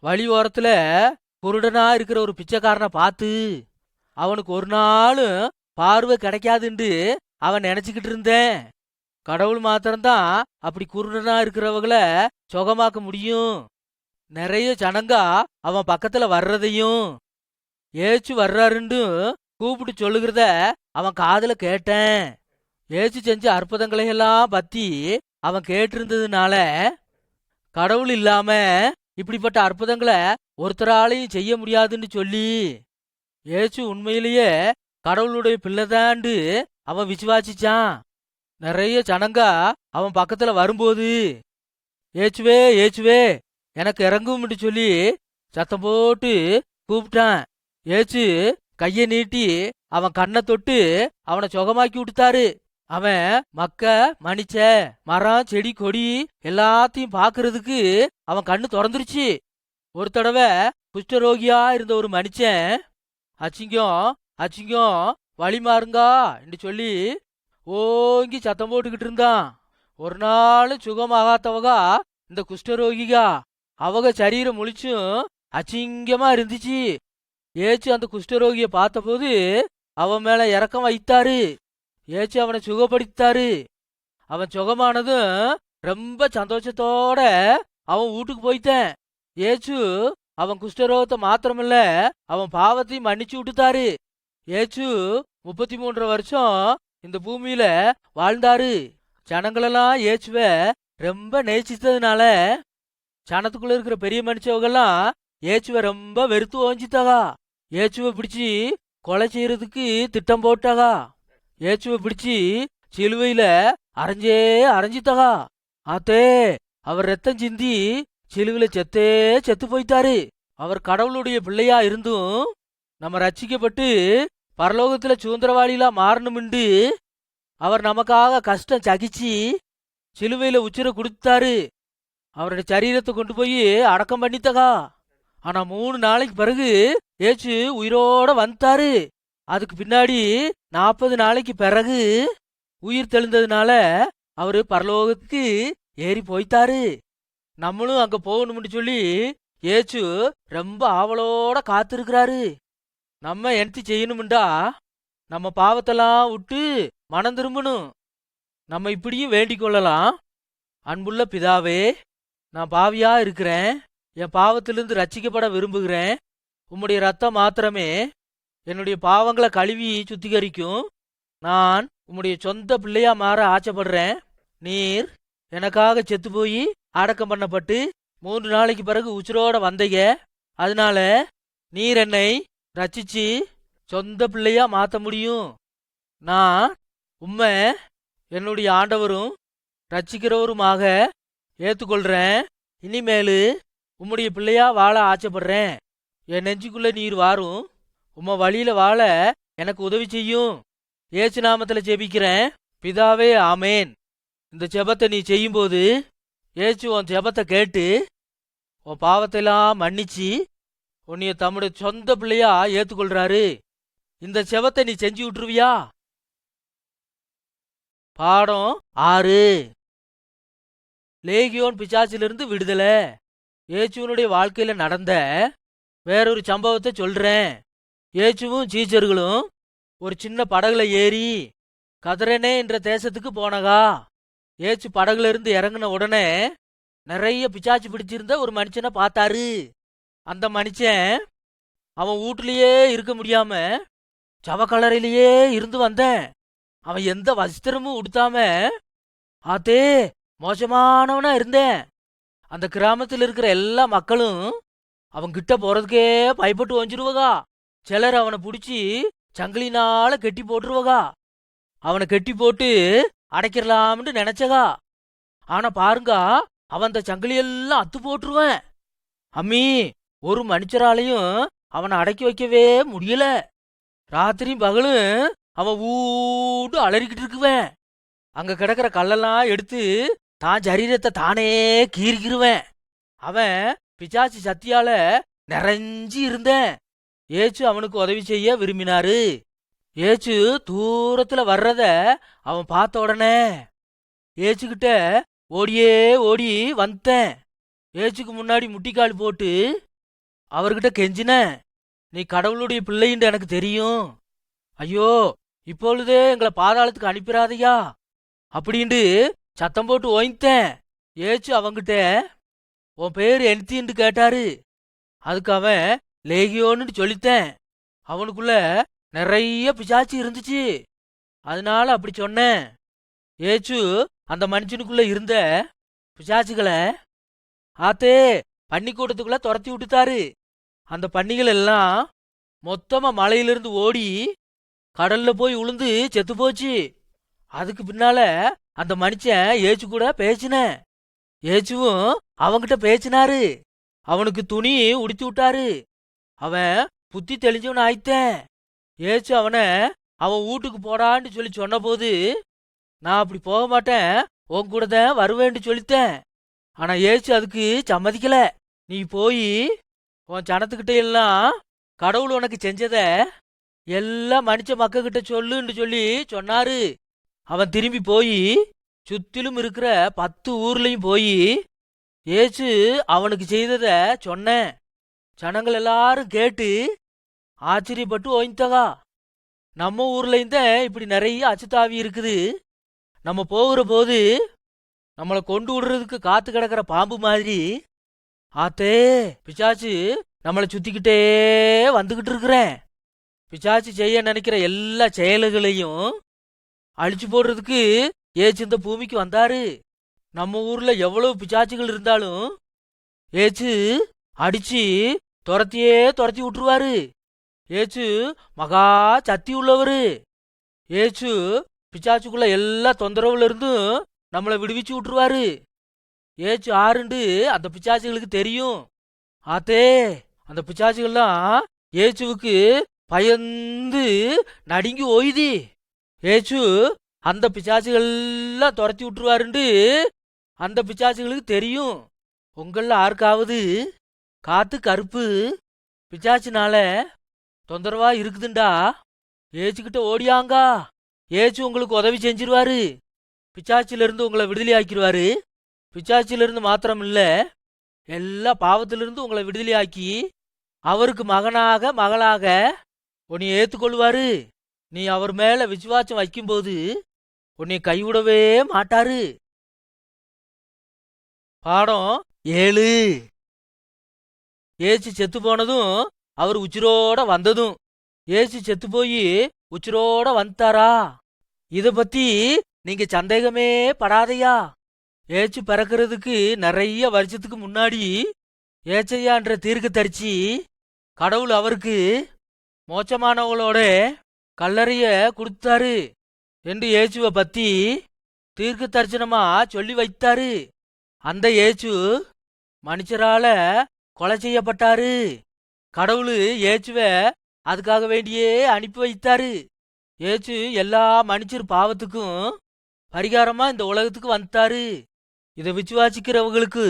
[SPEAKER 1] வழி ஓரத்துல குருடனா இருக்கிற ஒரு பிச்சைக்காரனை பார்த்து அவனுக்கு ஒரு நாளும் பார்வை கிடைக்காதுன்னு அவன் நினைச்சுக்கிட்டு இருந்தேன். கடவுள் மாத்திரம்தான் அப்படி குருடனா இருக்கிறவங்கள சுகமாக்க முடியும். நிறைய ஜனங்க அவன் பக்கத்துல வர்றதையும் ஏச்சு வர்றாருன்னு கூப்பிட்டு சொல்லுகிறத அவன் காதுல கேட்டேன். ஏச்சு செஞ்ச அற்புதங்களை எல்லாம் பத்தி அவன் கேட்டிருந்ததுனால கடவுள் இல்லாம இப்படிப்பட்ட அற்புதங்களை ஒருத்தராலையும் செய்ய முடியாதுன்னு சொல்லி ஏச்சு உண்மையிலேயே கடவுளுடைய பிள்ளைதாண்டு அவன் விசுவாசிச்சான். நிறைய ஜனங்க அவன் பக்கத்துல வரும்போது ஏச்சுவே ஏச்சுவே எனக்கு இறங்கும்னு சொல்லி சத்தம் போட்டு கூப்பிட்டான். ஏச்சு கைய நீட்டி அவன் கண்ணை தொட்டு அவனை சுகமாக்கி விட்டுத்தாரு. அவன் மக்க மணிச்ச மரம் செடி கொடி எல்லாத்தையும் பாக்குறதுக்கு அவன் கண்ணு திறந்துருச்சு. ஒரு தடவை குஷ்டரோகியா இருந்த ஒரு மனுஷன் அச்சிங்கம் அச்சிங்கம் வழி மாறுங்கா என்று சொல்லி ஓங்கி சத்தம் போட்டுக்கிட்டு இருந்தான். ஒரு நாள் சுகமாகாதவகா இந்த குஷ்டரோகிகா அவங்க சரீரம் முழிச்சும் அச்சிங்கமா இருந்துச்சு. ஏச்சு அந்த குஷ்டரோகிய பார்த்தபோது அவன் மேல இரக்கம் வைத்தாரு. ஏச்சு அவனை சுகப்படுத்தாரு. அவன் சுகமானதும் ரொம்ப சந்தோஷத்தோட அவன் வீட்டுக்கு போயிட்டான். ஏச்சு அவன் குஷ்டரோகத்தை மாத்திரமில்ல அவன் பாவத்தையும் மன்னிச்சு விட்டுத்தாரு. ஏச்சு 33 வருஷம் இந்த பூமியில வாழ்ந்தாரு. ஜனங்களெல்லாம் ஏச்சுவ ரொம்ப நேசித்ததுனால சனத்துக்குள்ள இருக்கிற பெரிய மனுஷவங்கெல்லாம் ஏச்சுவ ரொம்ப வெறுத்து ஓஞ்சித்தாகா. ஏச்சுவ பிடிச்சி கொலை செய்யறதுக்கு திட்டம் போட்டாகா. ஏச்சுவ பிடிச்சி சிலுவையில அரைஞ்சே அரைஞ்சித்தாகா. ஆத்தே அவர் ரத்தம் சிந்தி சிலுவையில செத்தே செத்து போயிட்டாரு. அவர் கடவுளுடைய பிள்ளையா இருந்தும் நம்ம ரட்சிக்கப்பட்டு பரலோகத்துல சுதந்திரவாளிகளா மாறணும்ண்டு அவர் நமக்காக கஷ்டம் சகிச்சு சிலுவையில உச்சிர கொடுத்தாரு. அவருடைய சரீரத்தை கொண்டு போய் அடக்கம் பண்ணித்தகா. ஆனா 3 நாளைக்கு பிறகு ஏச்சு உயிரோட வந்துட்டாரு. அதுக்கு பின்னாடி 40 நாளைக்கு பிறகு உயிர் தெளிந்ததுனால அவரு பரலோகத்துக்கு ஏறி போய்த்தாரு. நம்மளும் அங்க போகணும்னு சொல்லி ஏச்சு ரொம்ப ஆவலோட காத்திருக்கிறாரு. நம்ம என்ன செய்யணும்டா நம்ம பாவத்தெல்லாம் விட்டு மனம் திரும்பணும். நம்ம இப்படியும் வேண்டிக் கொள்ளலாம். அன்புள்ள பிதாவே, நான் பாவியா இருக்கிறேன். என் பாவத்திலிருந்து ரட்சிக்கப்பட விரும்புகிறேன். உம்முடைய ரத்தம் மாத்திரமே என்னுடைய பாவங்களை கழுவி சுத்திகரிக்கும். நான் உம்முடைய சொந்த பிள்ளையா மாற ஆசைப்படுறேன். நீர் எனக்காக செத்து போய் அடக்கம் பண்ணப்பட்டு 3 நாளைக்கு பிறகு உச்சிரோட வந்தீங்க. அதனால நீர் என்னை ரட்சிச்சு சொந்த பிள்ளையா மாத்த முடியும். நான் உம்மை என்னுடைய ஆண்டவரும் ரட்சிக்கிறவருமாக ஏத்துக்கொள்றேன். இனிமேலு உம்முடைய பிள்ளையா வாழ ஆசைப்படுறேன். என் நெஞ்சுக்குள்ள நீர் வாரும். உம்ம வழியில வாழ எனக்கு உதவி செய்யும். ஏசு நாமத்துல ஜெபிக்கிறேன் பிதாவே, ஆமேன். இந்த ஜெபத்தை நீ செய்யும்போது ஏசு உன் ஜெபத்தை கேட்டு உன் பாவத்தையெல்லாம் மன்னிச்சு உன்னைய தம்முடைய சொந்த பிள்ளையா ஏத்துக்கொள்றாரு. இந்த ஜெபத்தை நீ செஞ்சு விட்டுருவியா? பாடம் 6. லேகியோன் பிசாசிலிருந்து விடுதலை. ஏசுவனுடைய வாழ்க்கையில நடந்த வேறொரு சம்பவத்தை சொல்றேன். ஏசுவும் சீச்சர்களும் ஒரு சின்ன படகுல ஏறி கதரனே என்ற தேசத்துக்கு போனகா. ஏசு படகுல இருந்து இறங்கின உடனே நிறைய பிசாச்சு பிடிச்சிருந்த ஒரு மனுஷனை பார்த்தாரு. அந்த மனுஷன் அவன் வீட்லயே இருக்க முடியாம சவக்கலரையிலேயே இருந்து வந்தேன். அவன் எந்த வஸ்திரமும் உடுத்தாம ஆத்தே மோசமானவனா இருந்தேன். அந்த கிராமத்தில் இருக்கிற எல்லா மக்களும் அவன் கிட்ட போறதுக்கே பயப்பட்டு வந்துருவகா. சிலர் அவனை பிடிச்சி சங்கிலினால கெட்டி போட்டுருவகா. அவனை கெட்டி போட்டு அடைக்கிறலாம்னு நினைச்சகா. ஆனா பாருங்க, அவன் அந்த சங்கிலியெல்லாம் அத்து போட்டுருவேன். அம்மி, ஒரு மனுஷராலையும் அவனை அடக்கி வைக்கவே முடியல. ராத்திரியும் பகலும் அவன் ஊடு அலறிக்கிட்டு இருக்குவேன். அங்க கிடக்கிற கல்லெல்லாம் எடுத்து தான் சரீரத்தை தானே கீறிக்கிருவேன். அவன் பிசாசு சத்தியால நிறைஞ்சி இருந்தேன். ஏசு அவனுக்கு உதவி செய்ய விரும்பினாரு. ஏசு தூரத்துல வர்றத அவன் பார்த்த உடனே ஏசுகிட்ட ஓடியே ஓடி வந்தேன். ஏசுக்கு முன்னாடி முட்டிக்கால் போட்டு அவர்கிட்ட கெஞ்சின, நீ கடவுளுடைய பிள்ளைன்னு எனக்கு தெரியும். ஐயோ, இப்பொழுதே எங்களை பாதாளத்துக்கு அனுப்பிடாதையா அப்படின்ட்டு சத்தம் போட்டு ஓய்த்தேன். ஏச்சு அவங்கிட்ட உன் பேரு என்னத்தின்னு கேட்டாரு. அதுக்கு அவன் லேகியோன்னு சொல்லித்தேன். அவனுக்குள்ள நிறைய பிசாச்சு இருந்துச்சு, அதனால அப்படி சொன்னேன். ஏச்சு அந்த மனுஷனுக்குள்ள இருந்த பிசாச்சுகளை ஆத்தே பன்னிக்கூட்டத்துக்குள்ள துரத்தி விட்டுத்தாரு. அந்த பன்னிகள் எல்லாம் மொத்தமா மலையிலிருந்து ஓடி கடல்ல போய் உளுந்து செத்து போச்சு. அதுக்கு பின்னால அந்த மனுஷன் ஏச்சு கூட பேசின. ஏச்சுவும் அவங்கிட்ட பேசினாரு. அவனுக்கு துணி உடுத்தி விட்டாரு. அவன் புத்தி தெளிஞ்சவன் ஆயித்தேன். ஏச்சு அவனை அவன் வீட்டுக்கு போடான்னு சொல்லி சொன்ன போது, நான் அப்படி போக மாட்டேன், உன் கூட தான் வருவேன்னு சொல்லித்தேன். ஆனா ஏச்சு அதுக்கு சம்மதிக்கல. நீ போய் உன் சனத்துக்கிட்ட எல்லாம் கடவுள் உனக்கு செஞ்சத எல்லாம் மனுஷ மக்கள்கிட்ட சொல்லுன்னு சொல்லி சொன்னாரு. அவன் திரும்பி போய் சுத்திலும் இருக்கிற 10 ஊர்லயும் போய் ஏசு அவனுக்கு செய்தத சொன்ன. ஜனங்கள் எல்லாரும் கேட்டு ஆச்சரியப்பட்டு ஓய்ந்தகா. நம்ம ஊர்லயும் தான் இப்படி நிறைய அச்சுத்தாவி இருக்குது. நம்ம போகிற போது நம்மளை கொண்டு விடுறதுக்கு காத்து கிடக்கிற பாம்பு மாதிரி ஆத்தே பிசாச்சு நம்மளை சுத்திக்கிட்டே வந்துகிட்டு இருக்கிறேன். பிசாச்சு செய்ய நினைக்கிற எல்லா செயல்களையும் அழிச்சு போடுறதுக்கு ஏச்சு இந்த பூமிக்கு வந்தாரு. நம்ம ஊர்ல எவ்வளவு பிசாச்சுகள் இருந்தாலும் ஏச்சு அடிச்சு துரத்தி விட்டுருவாரு. ஏச்சு மகா சக்தி உள்ளவரு. ஏச்சு பிசாச்சுக்குள்ள எல்லா தொந்தரவுல இருந்தும் நம்மளை விடுவிச்சு விட்டுருவாரு. ஏச்சு ஆறுண்டு அந்த பிசாச்சுகளுக்கு தெரியும். ஆத்தே அந்த பிசாச்சுகள்லாம் ஏச்சுவுக்கு பயந்து நடுங்கி ஓய்தி. ஏச்சு அந்த பிசாசுகள்லாம் துரத்தி விட்டுருவாருண்டு அந்த பிசாசுகளுக்கு தெரியும். உங்கள யாருக்காவது காத்து கருப்பு பிசாச்சுனால தொந்தரவா இருக்குதுண்டா, ஏச்சுக்கிட்ட ஓடியாங்க. ஏச்சு உங்களுக்கு உதவி செஞ்சிருவாரு. பிசாச்சிலிருந்து உங்களை விடுதலை ஆக்கிடுவாரு. பிசாச்சிலிருந்து மாத்திரம் இல்ல, எல்லா பாவத்திலிருந்து உங்களை விடுதலை ஆக்கி அவருக்கு மகனாக மகளாக உன்னை ஏத்துக்கொள்வாரு. நீ அவர் மேல விசுவாசம் வைக்கும்போது உன்னை கைவிடவே மாட்டாரு. பாடம் 7. ஏசு செத்து போனதும் அவர் உச்சிரோட வந்ததும். ஏசு செத்து போய் உச்சிரோட வந்துட்டாரா? இத பத்தி நீங்க சந்தேகமே படாதையா? ஏசு பிறக்கிறதுக்கு நிறைய வருஷத்துக்கு முன்னாடி ஏச்சையான்ற தீர்க்க தரிசி கடவுள் அவருக்கு மோசமானவங்களோட கல்லறைய கொடுத்தாரு என்று ஏசுவை பத்தி தீர்க்க தரிசனமா சொல்லி வைத்தாரு. அந்த ஏசு மனுஷரால கொலை செய்யப்பட்டாரு. கடவுள் ஏசுவை அதுக்காக வேண்டியே அனுப்பி வைத்தாரு. ஏசு எல்லா மனுஷர் பாவத்துக்கும் பரிகாரமா இந்த உலகத்துக்கு வந்துட்டாரு. இதை விசுவாசிக்கிறவங்களுக்கு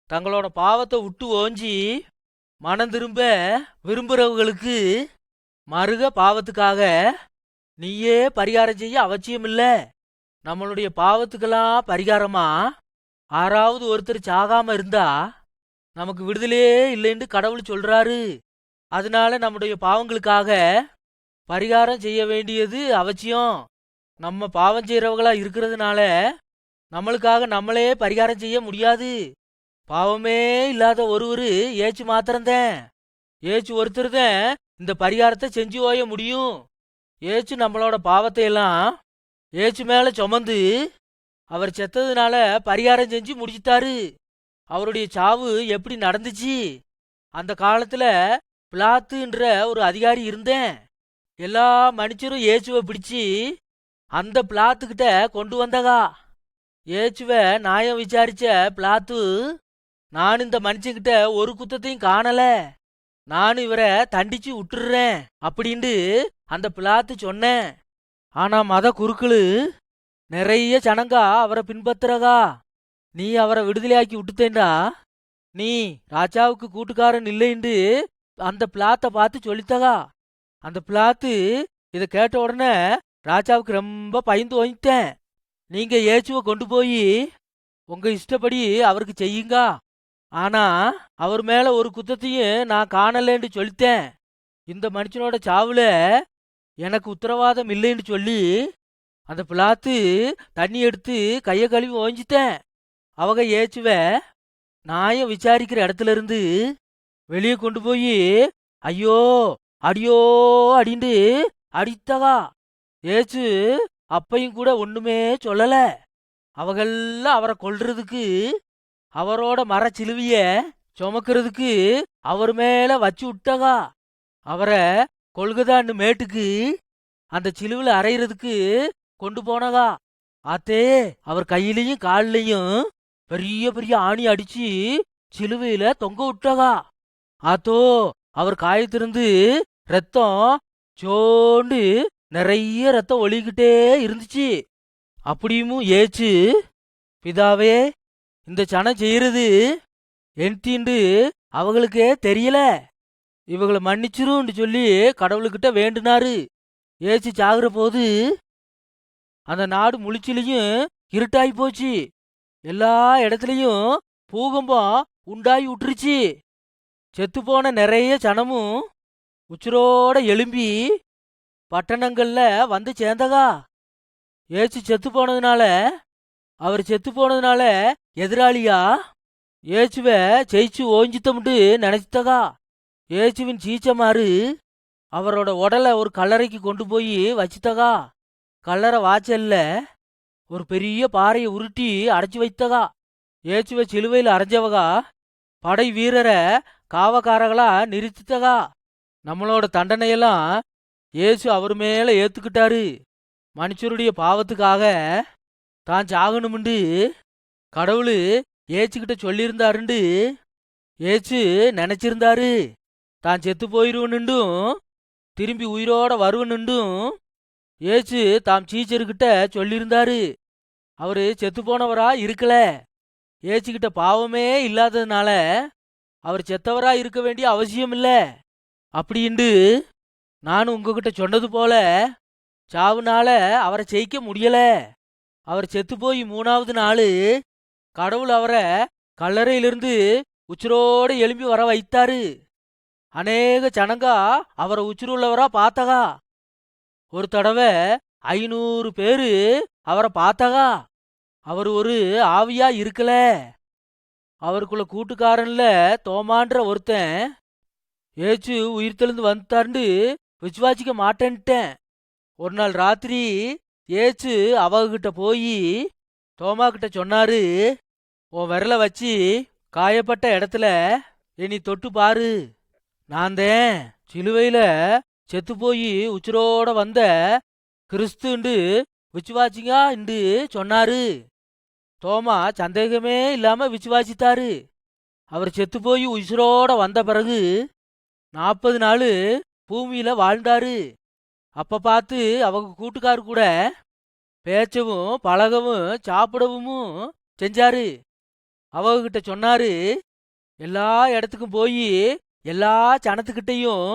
[SPEAKER 1] தங்களோட பாவத்தை விட்டு ஓஞ்சி மனம் திரும்ப விரும்புறவங்களுக்கு மறுக பாவத்துக்காக நீயே பரிகாரம் செய்ய அவசியம் இல்ல. நம்மளுடைய பாவத்துக்கெல்லாம் பரிகாரமா ஆறாவது ஒருத்தர் சாகாம இருந்தா நமக்கு விடுதலையே இல்லைன்னு கடவுள் சொல்றாரு. அதனால நம்முடைய பாவங்களுக்காக பரிகாரம் செய்ய வேண்டியது அவசியம். நம்ம பாவம் செய்யறவங்களா இருக்கிறதுனால நம்மளுக்காக நம்மளே பரிகாரம் செய்ய முடியாது. பாவமே இல்லாத ஒருவரு ஏச்சு மாத்திரம்தான். ஏச்சு ஒருத்தர் தான் இந்த பரிகாரத்தை செஞ்சு ஓய முடியும். ஏச்சு நம்மளோட பாவத்தை எல்லாம் ஏச்சு மேல சுமந்து அவர் செத்ததுனால பரிகாரம் செஞ்சு முடிச்சிட்டாரு. அவருடைய சாவு எப்படி நடந்துச்சு? அந்த காலத்துல பிலாத்துன்ற ஒரு அதிகாரி இருந்தேன். எல்லா மனுஷரும் ஏச்சுவை பிடிச்சி அந்த பிளாத்துக்கிட்ட கொண்டு வந்தகா. ஏச்சுவ நியாயம் விசாரிச்ச பிளாத்து, நான் இந்த மனுஷங்கிட்ட ஒரு குத்தத்தையும் காணல, நான் இவரை தண்டிச்சு விட்டுறேன் அப்படின்ட்டு அந்த பிளாத்து சொன்னேன். ஆனா மத குருக்களு நிறைய ஜனங்கா அவரை பின்பற்றுறகா. நீ அவரை விடுதலையாக்கி விட்டுத்தேண்டா நீ ராஜாவுக்கு கூட்டுக்காரன் இல்லைன்னு அந்த பிளாத்தை பார்த்து சொல்லித்தகா. அந்த பிளாத்து இதை கேட்ட உடனே ராஜாவுக்கு ரொம்ப பயந்து ஓய்த்தேன். நீங்க ஏச்சுவை கொண்டு போய் உங்க இஷ்டப்படி அவருக்கு செய்யுங்க, ஆனா அவர் மேல ஒரு குத்தத்தையும் நான் காணலன்னு சொல்லித்தேன். இந்த மனுஷனோட சாவுல எனக்கு உத்தரவாதம் இல்லைன்னு சொல்லி அந்த பிளாத்து தண்ணி எடுத்து கைய கழுவி ஓஞ்சித்தேன். அவங்க ஏச்சுவ நாயம் விசாரிக்கிற இடத்துல இருந்து வெளியே கொண்டு போய் ஐயோ அடியோ அடிண்டு அடித்தகா. ஏச்சு அப்பையும் கூட ஒண்ணுமே சொல்லல. அவகெல்லாம் அவரை கொல்றதுக்கு அவரோட மரச்சிலுவிய சுமக்கிறதுக்கு அவர் மேல வச்சு விட்டகா. அவரை கொள்கதான்னு மேட்டுக்கு அந்த சிலுவில அரைகிறதுக்கு கொண்டு போனகா. ஆத்தே அவர் கையிலையும் காலிலையும் பெரிய பெரிய ஆணி அடிச்சு சிலுவையில தொங்க விட்டகா. ஆத்தோ அவர் காயத்திருந்து ரத்தம் சோண்டு நிறைய ரத்தம் ஒளிக்கிட்டே இருந்துச்சு. அப்படியும் ஏச்சு, பிதாவே இந்த சனம் செய்யறது என் தீண்டு அவங்களுக்கே தெரியல, இவங்களை மன்னிச்சிருன்னு சொல்லி கடவுளுக்கிட்ட வேண்டுனாரு. ஏச்சு சாகுற போது அந்த நாடு முழிச்சிலையும் இருட்டாயி போச்சு. எல்லா இடத்துலையும் பூகம்பம் உண்டாயி விட்டுருச்சு. செத்துப்போன நிறைய சனமும் உச்சிரோட எழும்பி பட்டணங்கள்ல வந்து சேர்ந்தகா. ஏச்சு செத்து போனதுனால அவர் செத்து போனதுனால எதிராளியா ஏச்சுவ ஜெயிச்சு ஓஞ்சித்தமுட்டு நினைச்சித்தகா. ஏச்சுவின் சீச்சமாறு அவரோட உடலை ஒரு கல்லறைக்கு கொண்டு போய் வச்சுத்தகா. கல்லறை வாச்சல்ல ஒரு பெரிய பாறையை உருட்டி அடைச்சு வைத்தகா. ஏச்சுவ சிலுவையில் அரைஞ்சவகா படை வீரரை காவக்காரங்களா நிறுத்தித்தகா. நம்மளோட தண்டனையெல்லாம் ஏசு அவர் மேல ஏத்துக்கிட்டாரு. மனுஷருடைய பாவத்துக்காக தான் சாகணும்ண்டு கடவுளு ஏச்சுக்கிட்ட சொல்லியிருந்தாருண்டு ஏச்சு நினைச்சிருந்தாரு. தான் செத்து போயிருவனுண்டும் திரும்பி உயிரோட வருவனுண்டும் ஏச்சு தாம் சீச்சருக்கிட்ட சொல்லியிருந்தாரு. அவரு செத்து போனவரா இருக்கல. ஏச்சுக்கிட்ட பாவமே இல்லாததுனால அவர் செத்தவரா இருக்க வேண்டிய அவசியம் இல்ல. அப்படின்ட்டு நானும் உங்ககிட்ட சொன்னது போல சாவுனால அவரை ஜெயிக்க முடியல. அவர் செத்து போய் 3வது நாள் கடவுள் அவரை கல்லறையிலிருந்து உச்சிரோடு எழும்பி வர வைத்தாரு. அநேக ஜனங்கா அவரை உச்சிருள்ளவரா பார்த்தகா. ஒரு தடவை 500 பேரு அவரை பார்த்தகா. அவர் ஒரு ஆவியா இருக்கல. அவருக்குள்ள கூட்டுக்காரன்ல தோமான்ற ஒருத்தன் ஏச்சு உயிர்த்தெழுந்து வந்துட்டாருன்னு விசுவாசிக்க மாட்டேன்ட்டேன். ஒரு நாள் ராத்திரி ஏச்சு அவகிட்ட போய் தோமா கிட்ட சொன்னாரு, உன் விரல வச்சு காயப்பட்ட இடத்துல என்னை தொட்டு பாரு, நான் தான் சிலுவையில செத்து போய் உச்சிரோட வந்த கிறிஸ்துண்டு விசுவாசிங்க என்று சொன்னாரு. தோமா சந்தேகமே இல்லாம விசுவாசித்தாரு. அவர் செத்து போய் உயிரோட வந்த பிறகு 40 நாள் பூமியில வாழ்ந்தாரு. அப்ப பார்த்து அவங்க கூட்டுக்காரு கூட பேச்சவும் பழகவும் சாப்பிடவும் செஞ்சாரு. அவகிட்ட சொன்னாரு, எல்லா இடத்துக்கும் போய் எல்லா ஜனத்துக்கிட்டையும்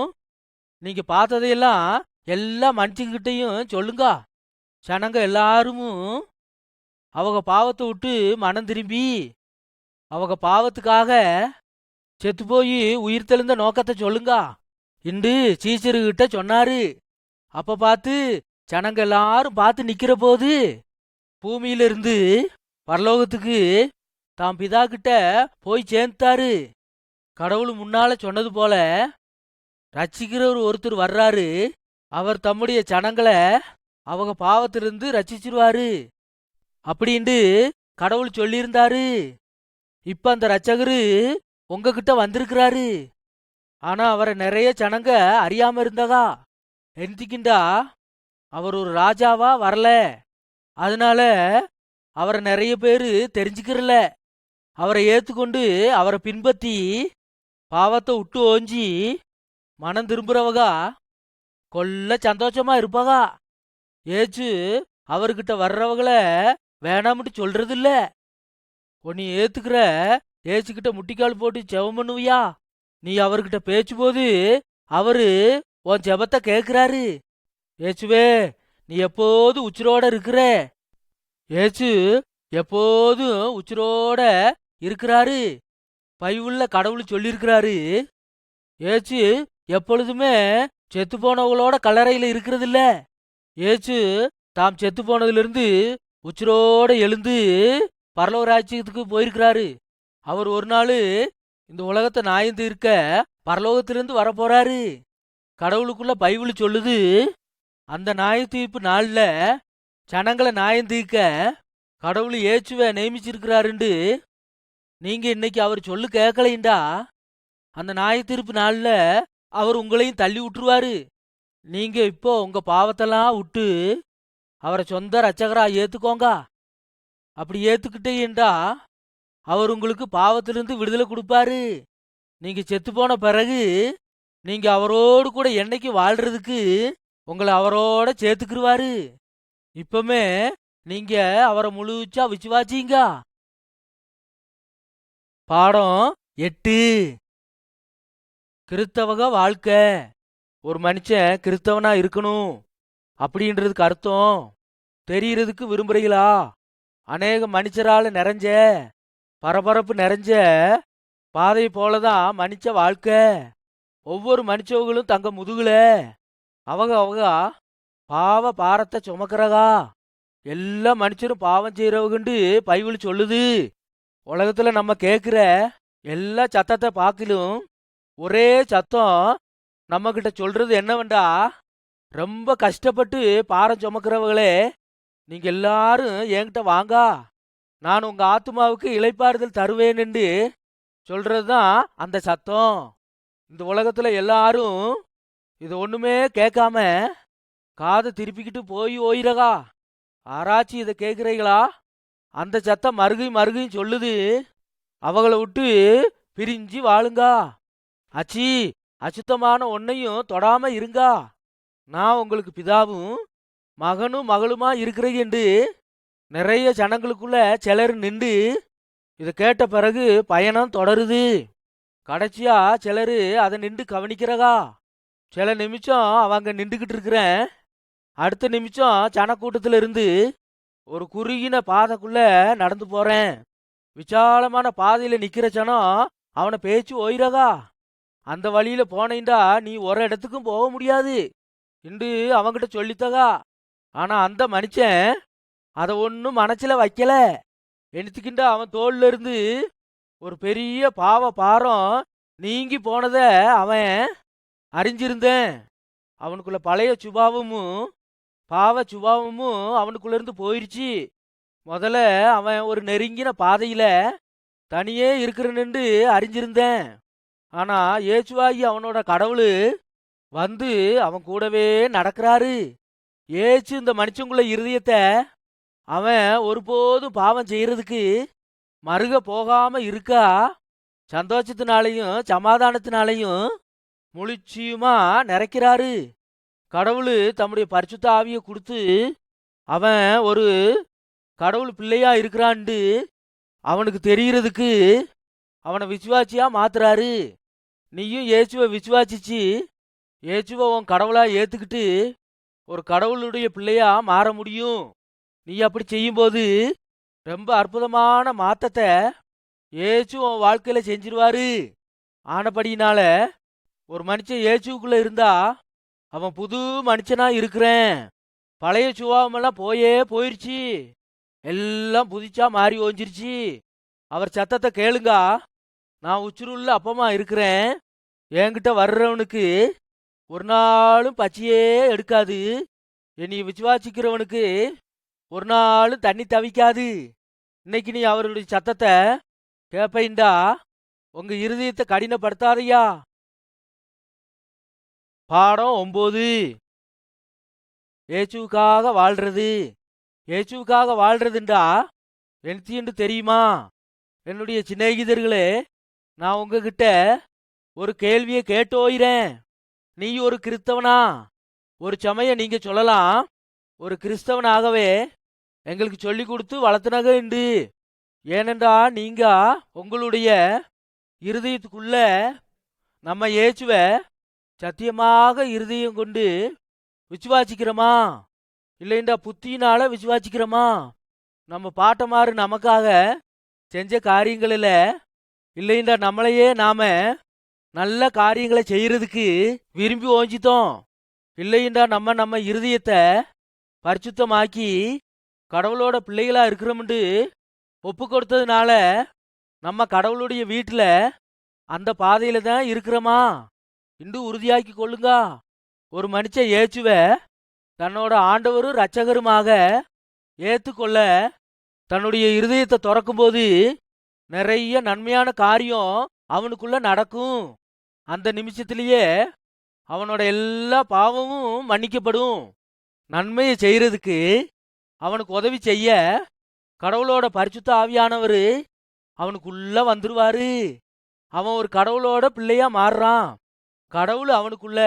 [SPEAKER 1] நீங்க பார்த்ததையெல்லாம் எல்லா மனுஷங்கிட்டையும் சொல்லுங்க. ஜனங்க எல்லாரும் அவங்க பாவத்தை விட்டு மனம் திரும்பி அவங்க பாவத்துக்காக செத்து போய் உயிர் தெழுந்த நோக்கத்தை சொல்லுங்க இன்று சீசருகிட்ட சொன்னாரு. அப்ப பார்த்து ஜனங்க எல்லாரும் பார்த்து நிக்கிற போது பூமியிலிருந்து பரலோகத்துக்கு தாம் பிதா கிட்ட போய் சேர்ந்தாரு. கடவுள் முன்னால சொன்னது போல ரட்சிக்கிறவர் ஒருத்தர் வர்றாரு. அவர் தம்முடைய ஜனங்களை அவங்க பாவத்திலிருந்து ரட்சிச்சிருவாரு அப்படின்ட்டு கடவுள் சொல்லியிருந்தாரு. இப்ப அந்த ரட்சகரு உங்ககிட்ட வந்திருக்கிறாரு. ஆனா அவரை நிறைய ஜனங்க அறியாம இருந்ததா எந்திக்கிண்டா அவர் ஒரு ராஜாவா வரல. அதனால அவரை நிறைய பேரு தெரிஞ்சுக்கிறல. அவரை ஏத்துக்கொண்டு அவரை பின்பற்றி பாவத்தை விட்டு ஓஞ்சி மனம் திரும்புறவகா கொல்ல சந்தோஷமா இருப்பகா. ஏச்சு அவர்கிட்ட வர்றவங்கள வேணாம்னு சொல்றது இல்ல. உன்னை ஏத்துக்கிற ஏச்சுக்கிட்ட முட்டிக்கால் போட்டு ஜெபம் பண்ணுவியா? நீ அவர்கிட்ட பேச்சும்போது அவரு உன் ஜெபத்தை கேட்கிறாரு. ஏச்சுவே, நீ எப்போது உச்சிரோட இருக்கிற. ஏச்சு எப்போதும் உச்சிரோட இருக்கிறாரு. பைவுள்ள கடவுள் சொல்லியிருக்கிறாரு. ஏச்சு எப்பொழுதுமே செத்து போனவங்களோட கல்லறையில இருக்கிறது இல்ல. ஏச்சு தாம் செத்து போனதிலிருந்து உச்சிரோட எழுந்து பரலோக ராஜ்யத்துக்கு போயிருக்கிறாரு. அவர் ஒரு நாள் இந்த உலகத்தை நாயந்து இருக்க பரலோகத்திலிருந்து வரப்போறாரு. கடவுளுக்குள்ள பைபிள் சொல்லுது, அந்த நியாயத்தீர்ப்பு நாள்ல ஜனங்களை நியாயந்தீர்க்க கடவுள் ஏச்சுவை நியமிச்சிருக்கிறாருண்டு. நீங்க இன்னைக்கு அவர் சொல்லு கேட்கலைண்டா அந்த நியாயத்தீர்ப்பு நாள்ல அவர் உங்களையும் தள்ளி விட்டுருவாரு. நீங்க இப்போ உங்க பாவத்தெல்லாம் விட்டு அவரை சொந்த ரட்சகரா ஏத்துக்கோங்க. அப்படி ஏத்துக்கிட்டேன்டா அவர் உங்களுக்கு பாவத்திலிருந்து விடுதலை கொடுப்பாரு. நீங்க செத்து போன பிறகு நீங்க அவரோடு கூட என்னைக்கு வாழ்றதுக்கு உங்களை அவரோட சேர்த்துக்கிருவாரு. இப்பமே நீங்க அவரை முழுச்சா விசுவாசிங்க. பாடம் 8. கிறிஸ்தவக வாழ்க்கை. ஒரு மனுஷன் கிறிஸ்தவனா இருக்கணும் அப்படின்றதுக்கு அர்த்தம் தெரியறதுக்கு விரும்புறீங்களா? அநேக மனுஷரால நிறைஞ்ச பரபரப்பு நிறைஞ்ச பாதை போலதான் மனுஷ வாழ்க்கை. ஒவ்வொரு மனுஷவங்களும் தங்க முதுகுல அவங்க பாவ பாரத்தை சுமக்கிறகா. எல்லா மனுஷரும் பாவம் செய்யறவகுண்டு பைபிள் சொல்லுது. உலகத்துல நம்ம கேட்கிற எல்லா சத்தத்தை பார்க்கலும் ஒரே சத்தம் நம்ம கிட்ட சொல்றது என்னவெண்டா, ரொம்ப கஷ்டப்பட்டு பாரம் சுமக்கிறவங்களே, நீங்க எல்லாரும் என்கிட்ட வாங்க, நான் உங்க ஆத்மாவுக்கு இளைப்பாறுதல் தருவேன்னு சொல்றதுதான் அந்த சத்தம். இந்த உலகத்துல எல்லாரும் இது ஒண்ணுமே கேட்காம காதை திருப்பிக்கிட்டு போய் ஓயிரகா. ஆராய்ச்சி இதை கேட்கிறீங்களா? அந்த சத்தம் மறுகையும் சொல்லுது, அவங்கள விட்டு பிரிஞ்சு வாழுங்க. அச்சி அசுத்தமான ஒன்னையும் தொடாம இருங்க. நான் உங்களுக்கு பிதாவும் மகனும் மகளுமா இருக்கிறேன் என்று நிறைய ஜனங்களுக்குள்ள சிலர் நின்று இதை கேட்ட பிறகு பயணம் தொடருது. கடைசியா சிலரு அதை நின்று கவனிக்கிறகா. சில நிமிஷம் அவங்க நின்றுகிட்டு இருக்கிறேன், அடுத்த நிமிஷம் ஜனக்கூட்டத்துல இருந்து ஒரு குறுகின பாதைக்குள்ள நடந்து போறேன். விசாலமான பாதையில நிக்கிற ஜனம் அவனை பேச்சு ஓயிரகா. அந்த வழியில போனேன்டா நீ ஒரு இடத்துக்கும் போக முடியாது என்று அவங்கிட்ட சொல்லித்தகா. ஆனா அந்த மனுஷன் அதை ஒன்னும் மனசுல வைக்கல. என்னத்துக்கிண்டா அவன் தோல்ல இருந்து ஒரு பெரிய பாவ பாரம் நீங்கி போனத அவன் அறிஞ்சிருந்தேன். அவனுக்குள்ள பழைய சுபாவமும் பாவ சுபாவமும் அவனுக்குள்ள இருந்து போயிருச்சு. முதல்ல அவன் ஒரு நெருங்கின பாதையில தனியே இருக்கிறன்னு அறிஞ்சிருந்தேன். ஆனா ஏச்சுவாகி அவனோட கடவுள் வந்து அவன் கூடவே நடக்கிறாரு. ஏச்சு இந்த மனுஷங்குள்ள இருதயத்தை அவன் ஒருபோதும் பாவம் செய்யறதுக்கு மறுக போகாம இருக்கா. சந்தோஷத்தினாலையும் சமாதானத்தினாலையும் முழிச்சியுமா நிறைக்கிறாரு. கடவுள் தம்முடைய பரிசுத்த ஆவியை கொடுத்து அவன் ஒரு கடவுள் பிள்ளையா இருக்கிறான்ட்டு அவனுக்கு தெரியறதுக்கு அவனை விசுவாசியா மாத்துறாரு. நீயும் இயேசுவை விசுவாசிச்சு இயேசுவை உன் கடவுளா ஏத்துக்கிட்டு ஒரு கடவுளுடைய பிள்ளையா மாற முடியும். நீ அப்படி செய்யும்போது ரொம்ப அற்புதமான மாற்றத்தை இயேசு உன் வாழ்க்கையில செஞ்சிருவாரு. ஆனபடினால ஒரு மனுஷன் இயேசுக்குள்ள இருந்தா அவன் புது மனுஷனா இருக்கிறேன், பழைய சுபாவமெல்லாம் போயிருச்சு, எல்லாம் புதுச்சா மாறி ஓஞ்சிருச்சு. அவர் சத்தத்தை கேளுங்க. நான் உச்சிருள்ள அப்பமா இருக்கிறேன். என்கிட்ட வர்றவனுக்கு ஒரு நாளும் பச்சையே எடுக்காது. என்னை விசுவாசிக்கிறவனுக்கு ஒரு நாளும் தண்ணி தவிக்காது. இன்னைக்கு நீ அவருடைய சத்தத்தை கேப்பைண்டா உங்க இருதயத்தை கடினப்படுத்தாதையா. பாடம் 9. ஏசுவுக்காக வாழ்றது. ஏசுவுக்காக வாழ்றதுண்டா எனக்கு தெரியுமா? என்னுடைய சிநேகிதர்களே, நான் உங்ககிட்ட ஒரு கேள்வியை கேட்டோயிறேன். நீ ஒரு கிறிஸ்தவனா? ஒரு சமயம் நீங்க சொல்லலாம், ஒரு கிறிஸ்தவனாகவே எங்களுக்கு சொல்லி கொடுத்து வளர்த்துனக உண்டு. ஏனென்றா நீங்க உங்களுடைய இருதயத்துக்குள்ள நம்ம இயேசுவ சத்தியமாக இருதயம் கொண்டு விசுவாசிக்கிறோமா, இல்லைண்டா புத்தியினால விசுவாசிக்கிறோமா? நம்ம பாட்டமாறு நமக்காக செஞ்ச காரியங்களில் இல்லைண்டா நம்மளையே நாம நல்ல காரியங்களை செய்யறதுக்கு விரும்பி ஓஞ்சித்தோம். இல்லைண்டா நம்ம இருதயத்தை பரிசுத்தமாக்கி கடவுளோட பிள்ளைகளா இருக்கிறோம்னு ஒப்பு கொடுத்ததுனால நம்ம கடவுளுடைய வீட்டில் அந்த பாதையில தான் இருக்கிறோமா இன்று உறுதியாக்கி கொள்ளுங்க. ஒரு மனுஷன் இயேசுவ தன்னோட ஆண்டவரும் இரட்சகருமாக ஏத்துக்கொள்ள தன்னுடைய இருதயத்தை திறக்கும்போது நிறைய நன்மையான காரியம் அவனுக்குள்ள நடக்கும். அந்த நிமிஷத்திலேயே அவனோட எல்லா பாவமும் மன்னிக்கப்படும். நன்மையை செய்யறதுக்கு அவனுக்கு உதவி செய்ய கடவுளோட பரிசுத்த ஆவியானவர் அவனுக்குள்ள வந்துருவாரு. அவன் ஒரு கடவுளோட பிள்ளையா மாறுறான். கடவுள் அவனுக்குள்ள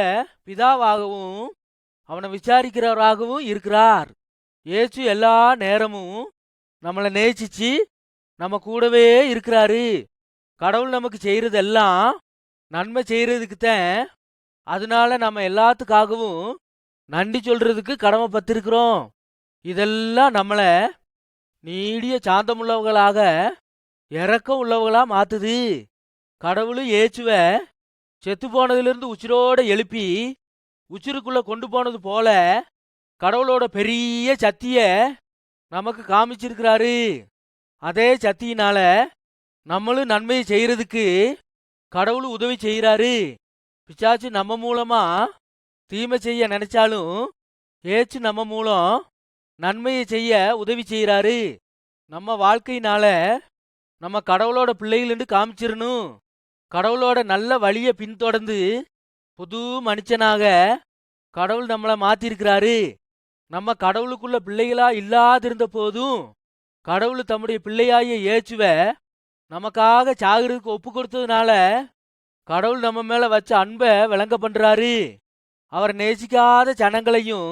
[SPEAKER 1] பிதாவாகவும் அவனை விசாரிக்கிறவராகவும் இருக்கிறார். இயேசு எல்லா நேரமும் நம்மளை நேசிச்சு நம்ம கூடவே இருக்கிறாரு. கடவுள் நமக்கு செய்யறதெல்லாம் நன்மை செய்யறதுக்குத்தான். அதனால நம்ம எல்லாத்துக்காகவும் நன்றி சொல்றதுக்கு கடமைப்பட்டிருக்கிறோம். இதெல்லாம் நம்மளை நீடிய சாந்தமுள்ளவர்களாக இரக்கம் உள்ளவர்களா மாத்துது. கடவுளும் இயேசுவ செத்து போனதிலிருந்து உச்சிரோட எழுப்பி உச்சிருக்குள்ள கொண்டு போனது போல கடவுளோட பெரிய சக்திய நமக்கு காமிச்சிருக்கிறாரு. அதே சக்தியினால நம்மளும் நன்மையை செய்யறதுக்கு கடவுள் உதவி செய்யறாரு. பிசாசு நம்ம மூலமா தீமை செய்ய நினைச்சாலும் ஏச்சு நம்ம மூலம் நன்மையை செய்ய உதவி செய்யறாரு. நம்ம வாழ்க்கையினால நம்ம கடவுளோட பிள்ளைகள் காமிச்சிடணும். கடவுளோட நல்ல வழியை பின்தொடர்ந்து புது மனுஷனாக கடவுள் நம்மளை மாத்திருக்கிறாரு. நம்ம கடவுளுக்குள்ள பிள்ளைகளா இல்லாதிருந்த போதும் கடவுள் தம்முடைய பிள்ளையாய இயேசுவ நமக்காக சாகிறதுக்கு ஒப்பு கொடுத்ததுனால கடவுள் நம்ம மேல வச்ச அன்பை விளங்க பண்றாரு. அவர் நேசிக்காத ஜனங்களையும்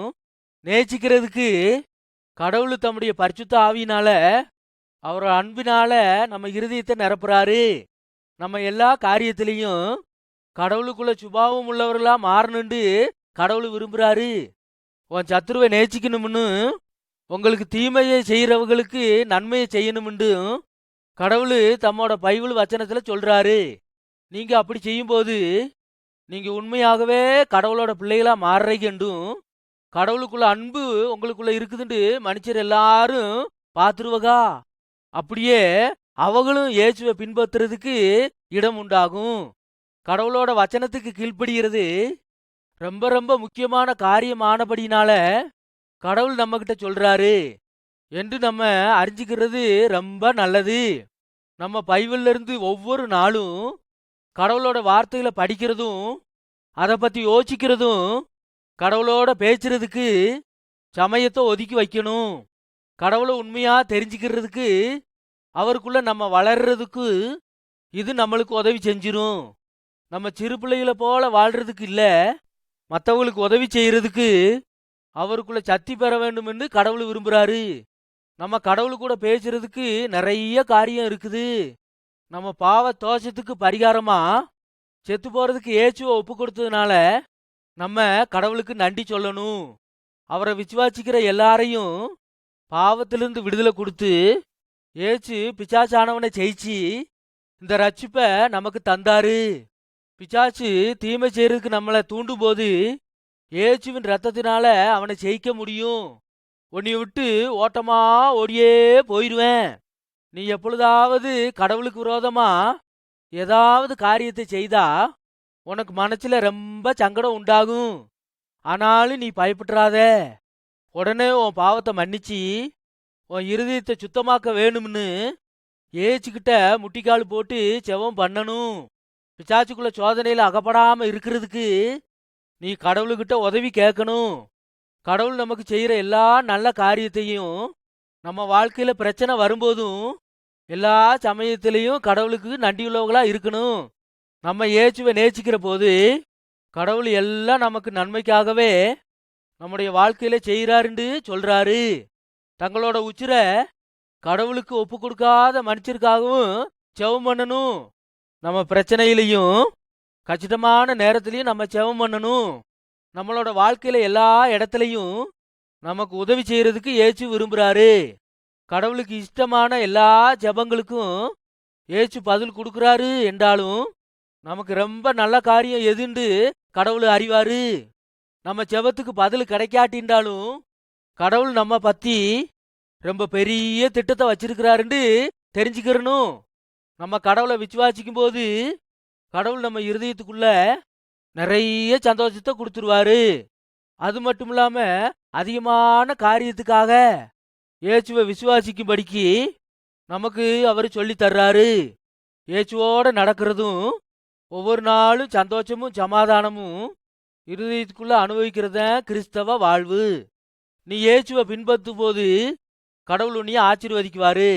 [SPEAKER 1] நேசிக்கிறதுக்கு கடவுள் தம்முடைய பரிசுத்த ஆவியினால அவர் அன்பினால நம்ம இருதயத்தை நிரப்புறாரு. நம்ம எல்லா காரியத்திலையும் கடவுளுக்குள்ள சுபாவம் உள்ளவர்களா மாறணுண்டு கடவுள் விரும்புறாரு. உன் சத்துருவை நேசிக்கணும்னு உங்களுக்கு தீமையை செய்யறவங்களுக்கு நன்மையை செய்யணும்னு கடவுள் தம்மோட பைபிள் வச்சனத்துல சொல்றாரு. நீங்க அப்படி செய்யும்போது நீங்க உண்மையாகவே கடவுளோட பிள்ளைகளா மாறுறீங்கன்றும் கடவுளுக்குள்ள அன்பு உங்களுக்குள்ள இருக்குதுன்னு மனுஷர் எல்லாரும் பார்த்துருவகா. அப்படியே அவங்களும் இயேசுவை பின்பற்றுறதுக்கு இடம் உண்டாகும். கடவுளோட வச்சனத்துக்கு கீழ்ப்படுகிறது ரொம்ப ரொம்ப முக்கியமான காரியமானபடினால கடவுள் நம்ம கிட்ட சொல்றாரு என்று நம்ம அறிஞ்சிக்கிறது ரொம்ப நல்லது. நம்ம பைபிள்ல இருந்து ஒவ்வொரு நாளும் கடவுளோட வார்த்தைகளை படிக்கிறதும் அதை பத்தி யோசிக்கிறதும் கடவுளோட பேசுறதுக்கு சமயத்தை ஒதுக்கி வைக்கணும். கடவுளை உண்மையா தெரிஞ்சுக்கிறதுக்கு அவருக்குள்ள நம்ம வளர்றதுக்கு இது நம்மளுக்கு உதவி செஞ்சிரும். நம்ம சிறு பிள்ளைகளை போல வாழ்றதுக்கு இல்ல, மற்றவங்களுக்கு உதவி செய்யறதுக்கு அவருக்குள்ள சக்தி பெற வேண்டும் என்று கடவுள் விரும்புறாரு. நம்ம கடவுள் கூட பேசுறதுக்கு நிறைய காரியம் இருக்குது. நம்ம பாவ தோஷத்துக்கு பரிகாரமா செத்து போறதுக்கு இயேசுவை ஒப்பு கொடுத்ததுனால நம்ம கடவுளுக்கு நன்றி சொல்லணும். அவரை விசுவாசிக்கிற எல்லாரையும் பாவத்திலிருந்து விடுதலை கொடுத்து இயேசு பிசாசானவனை ஜெயிச்சு இந்த ரட்சிப்பை நமக்கு தந்தாரு. பிசாசு தீமை செய்யறதுக்கு நம்மளை தூண்டும் போது இயேசுவின் ரத்தத்தினால அவனை ஜெயிக்க முடியும். உன்னை விட்டு ஓட்டமா ஓடியே போயிடுவேன். நீ எப்பொழுதாவது கடவுளுக்கு விரோதமா ஏதாவது காரியத்தை செய்தா உனக்கு மனசுல ரொம்ப சங்கடம் உண்டாகும். ஆனாலும் நீ பயப்பட்டுறாத. உடனே உன் பாவத்தை மன்னிச்சு உன் இருதயத்தை சுத்தமாக்க வேணும்னு ஏச்சுக்கிட்ட முட்டிக்கால் போட்டு செவம் பண்ணணும். பிசாசுக்குள்ள சோதனையில அகப்படாம இருக்கிறதுக்கு நீ கடவுள்கிட்ட உதவி கேட்கணும். கடவுள் நமக்கு செய்யற எல்லா நல்ல காரியத்தையும் நம்ம வாழ்க்கையில பிரச்சனை வரும்போதும் எல்லா சமயத்திலையும் கடவுளுக்கு நன்றியுள்ளவங்களா இருக்கணும். நம்ம இயேசுவை நேசிக்கிற போது கடவுள் எல்லாம் நமக்கு நன்மைக்காகவே நம்முடைய வாழ்க்கையில செய்யறாருன்னு சொல்றாரு. தங்களோட உச்சிரை கடவுளுக்கு ஒப்பு கொடுக்காத மனுஷருக்காகவும் செவம் பண்ணணும். நம்ம பிரச்சனையிலையும் கச்சிதமான நேரத்திலையும் நம்ம செவம் பண்ணணும். நம்மளோட வாழ்க்கையில எல்லா இடத்துலையும் நமக்கு உதவி செய்யறதுக்கு இயேசு விரும்புறாரு. கடவுளுக்கு இஷ்டமான எல்லா ஜெபங்களுக்கும் இயேசு பதில் கொடுக்கறாரு என்றாலும் நமக்கு ரொம்ப நல்ல காரியம் எதுண்டு கடவுள் அறிவாரு. நம்ம ஜெபத்துக்கு பதில் கிடைக்காட்டின்றாலும் கடவுள் நம்ம பத்தி ரொம்ப பெரிய திட்டத்தை வச்சிருக்கிறாருன்னு தெரிஞ்சுக்கிறணும். நம்ம கடவுளை விசுவாசிக்கும் போது கடவுள் நம்ம இருதயத்துக்குள்ள நிறைய சந்தோஷத்தை கொடுத்துருவாரு. அது மட்டும் இல்லாம அதிகமான காரியத்துக்காக இயேசுவை விசுவாசிக்கும்படிக்கு நமக்கு அவர் சொல்லி தர்றாரு. இயேசுவோட நடக்கிறதும் ஒவ்வொரு நாளும் சந்தோஷமும் சமாதானமும் இருதயத்துக்குள்ள அனுபவிக்கிறத கிறிஸ்தவ வாழ்வு. நீ இயேசுவை பின்பற்றும் போது கடவுள் உன்னைய ஆசீர்வதிக்குவாரு.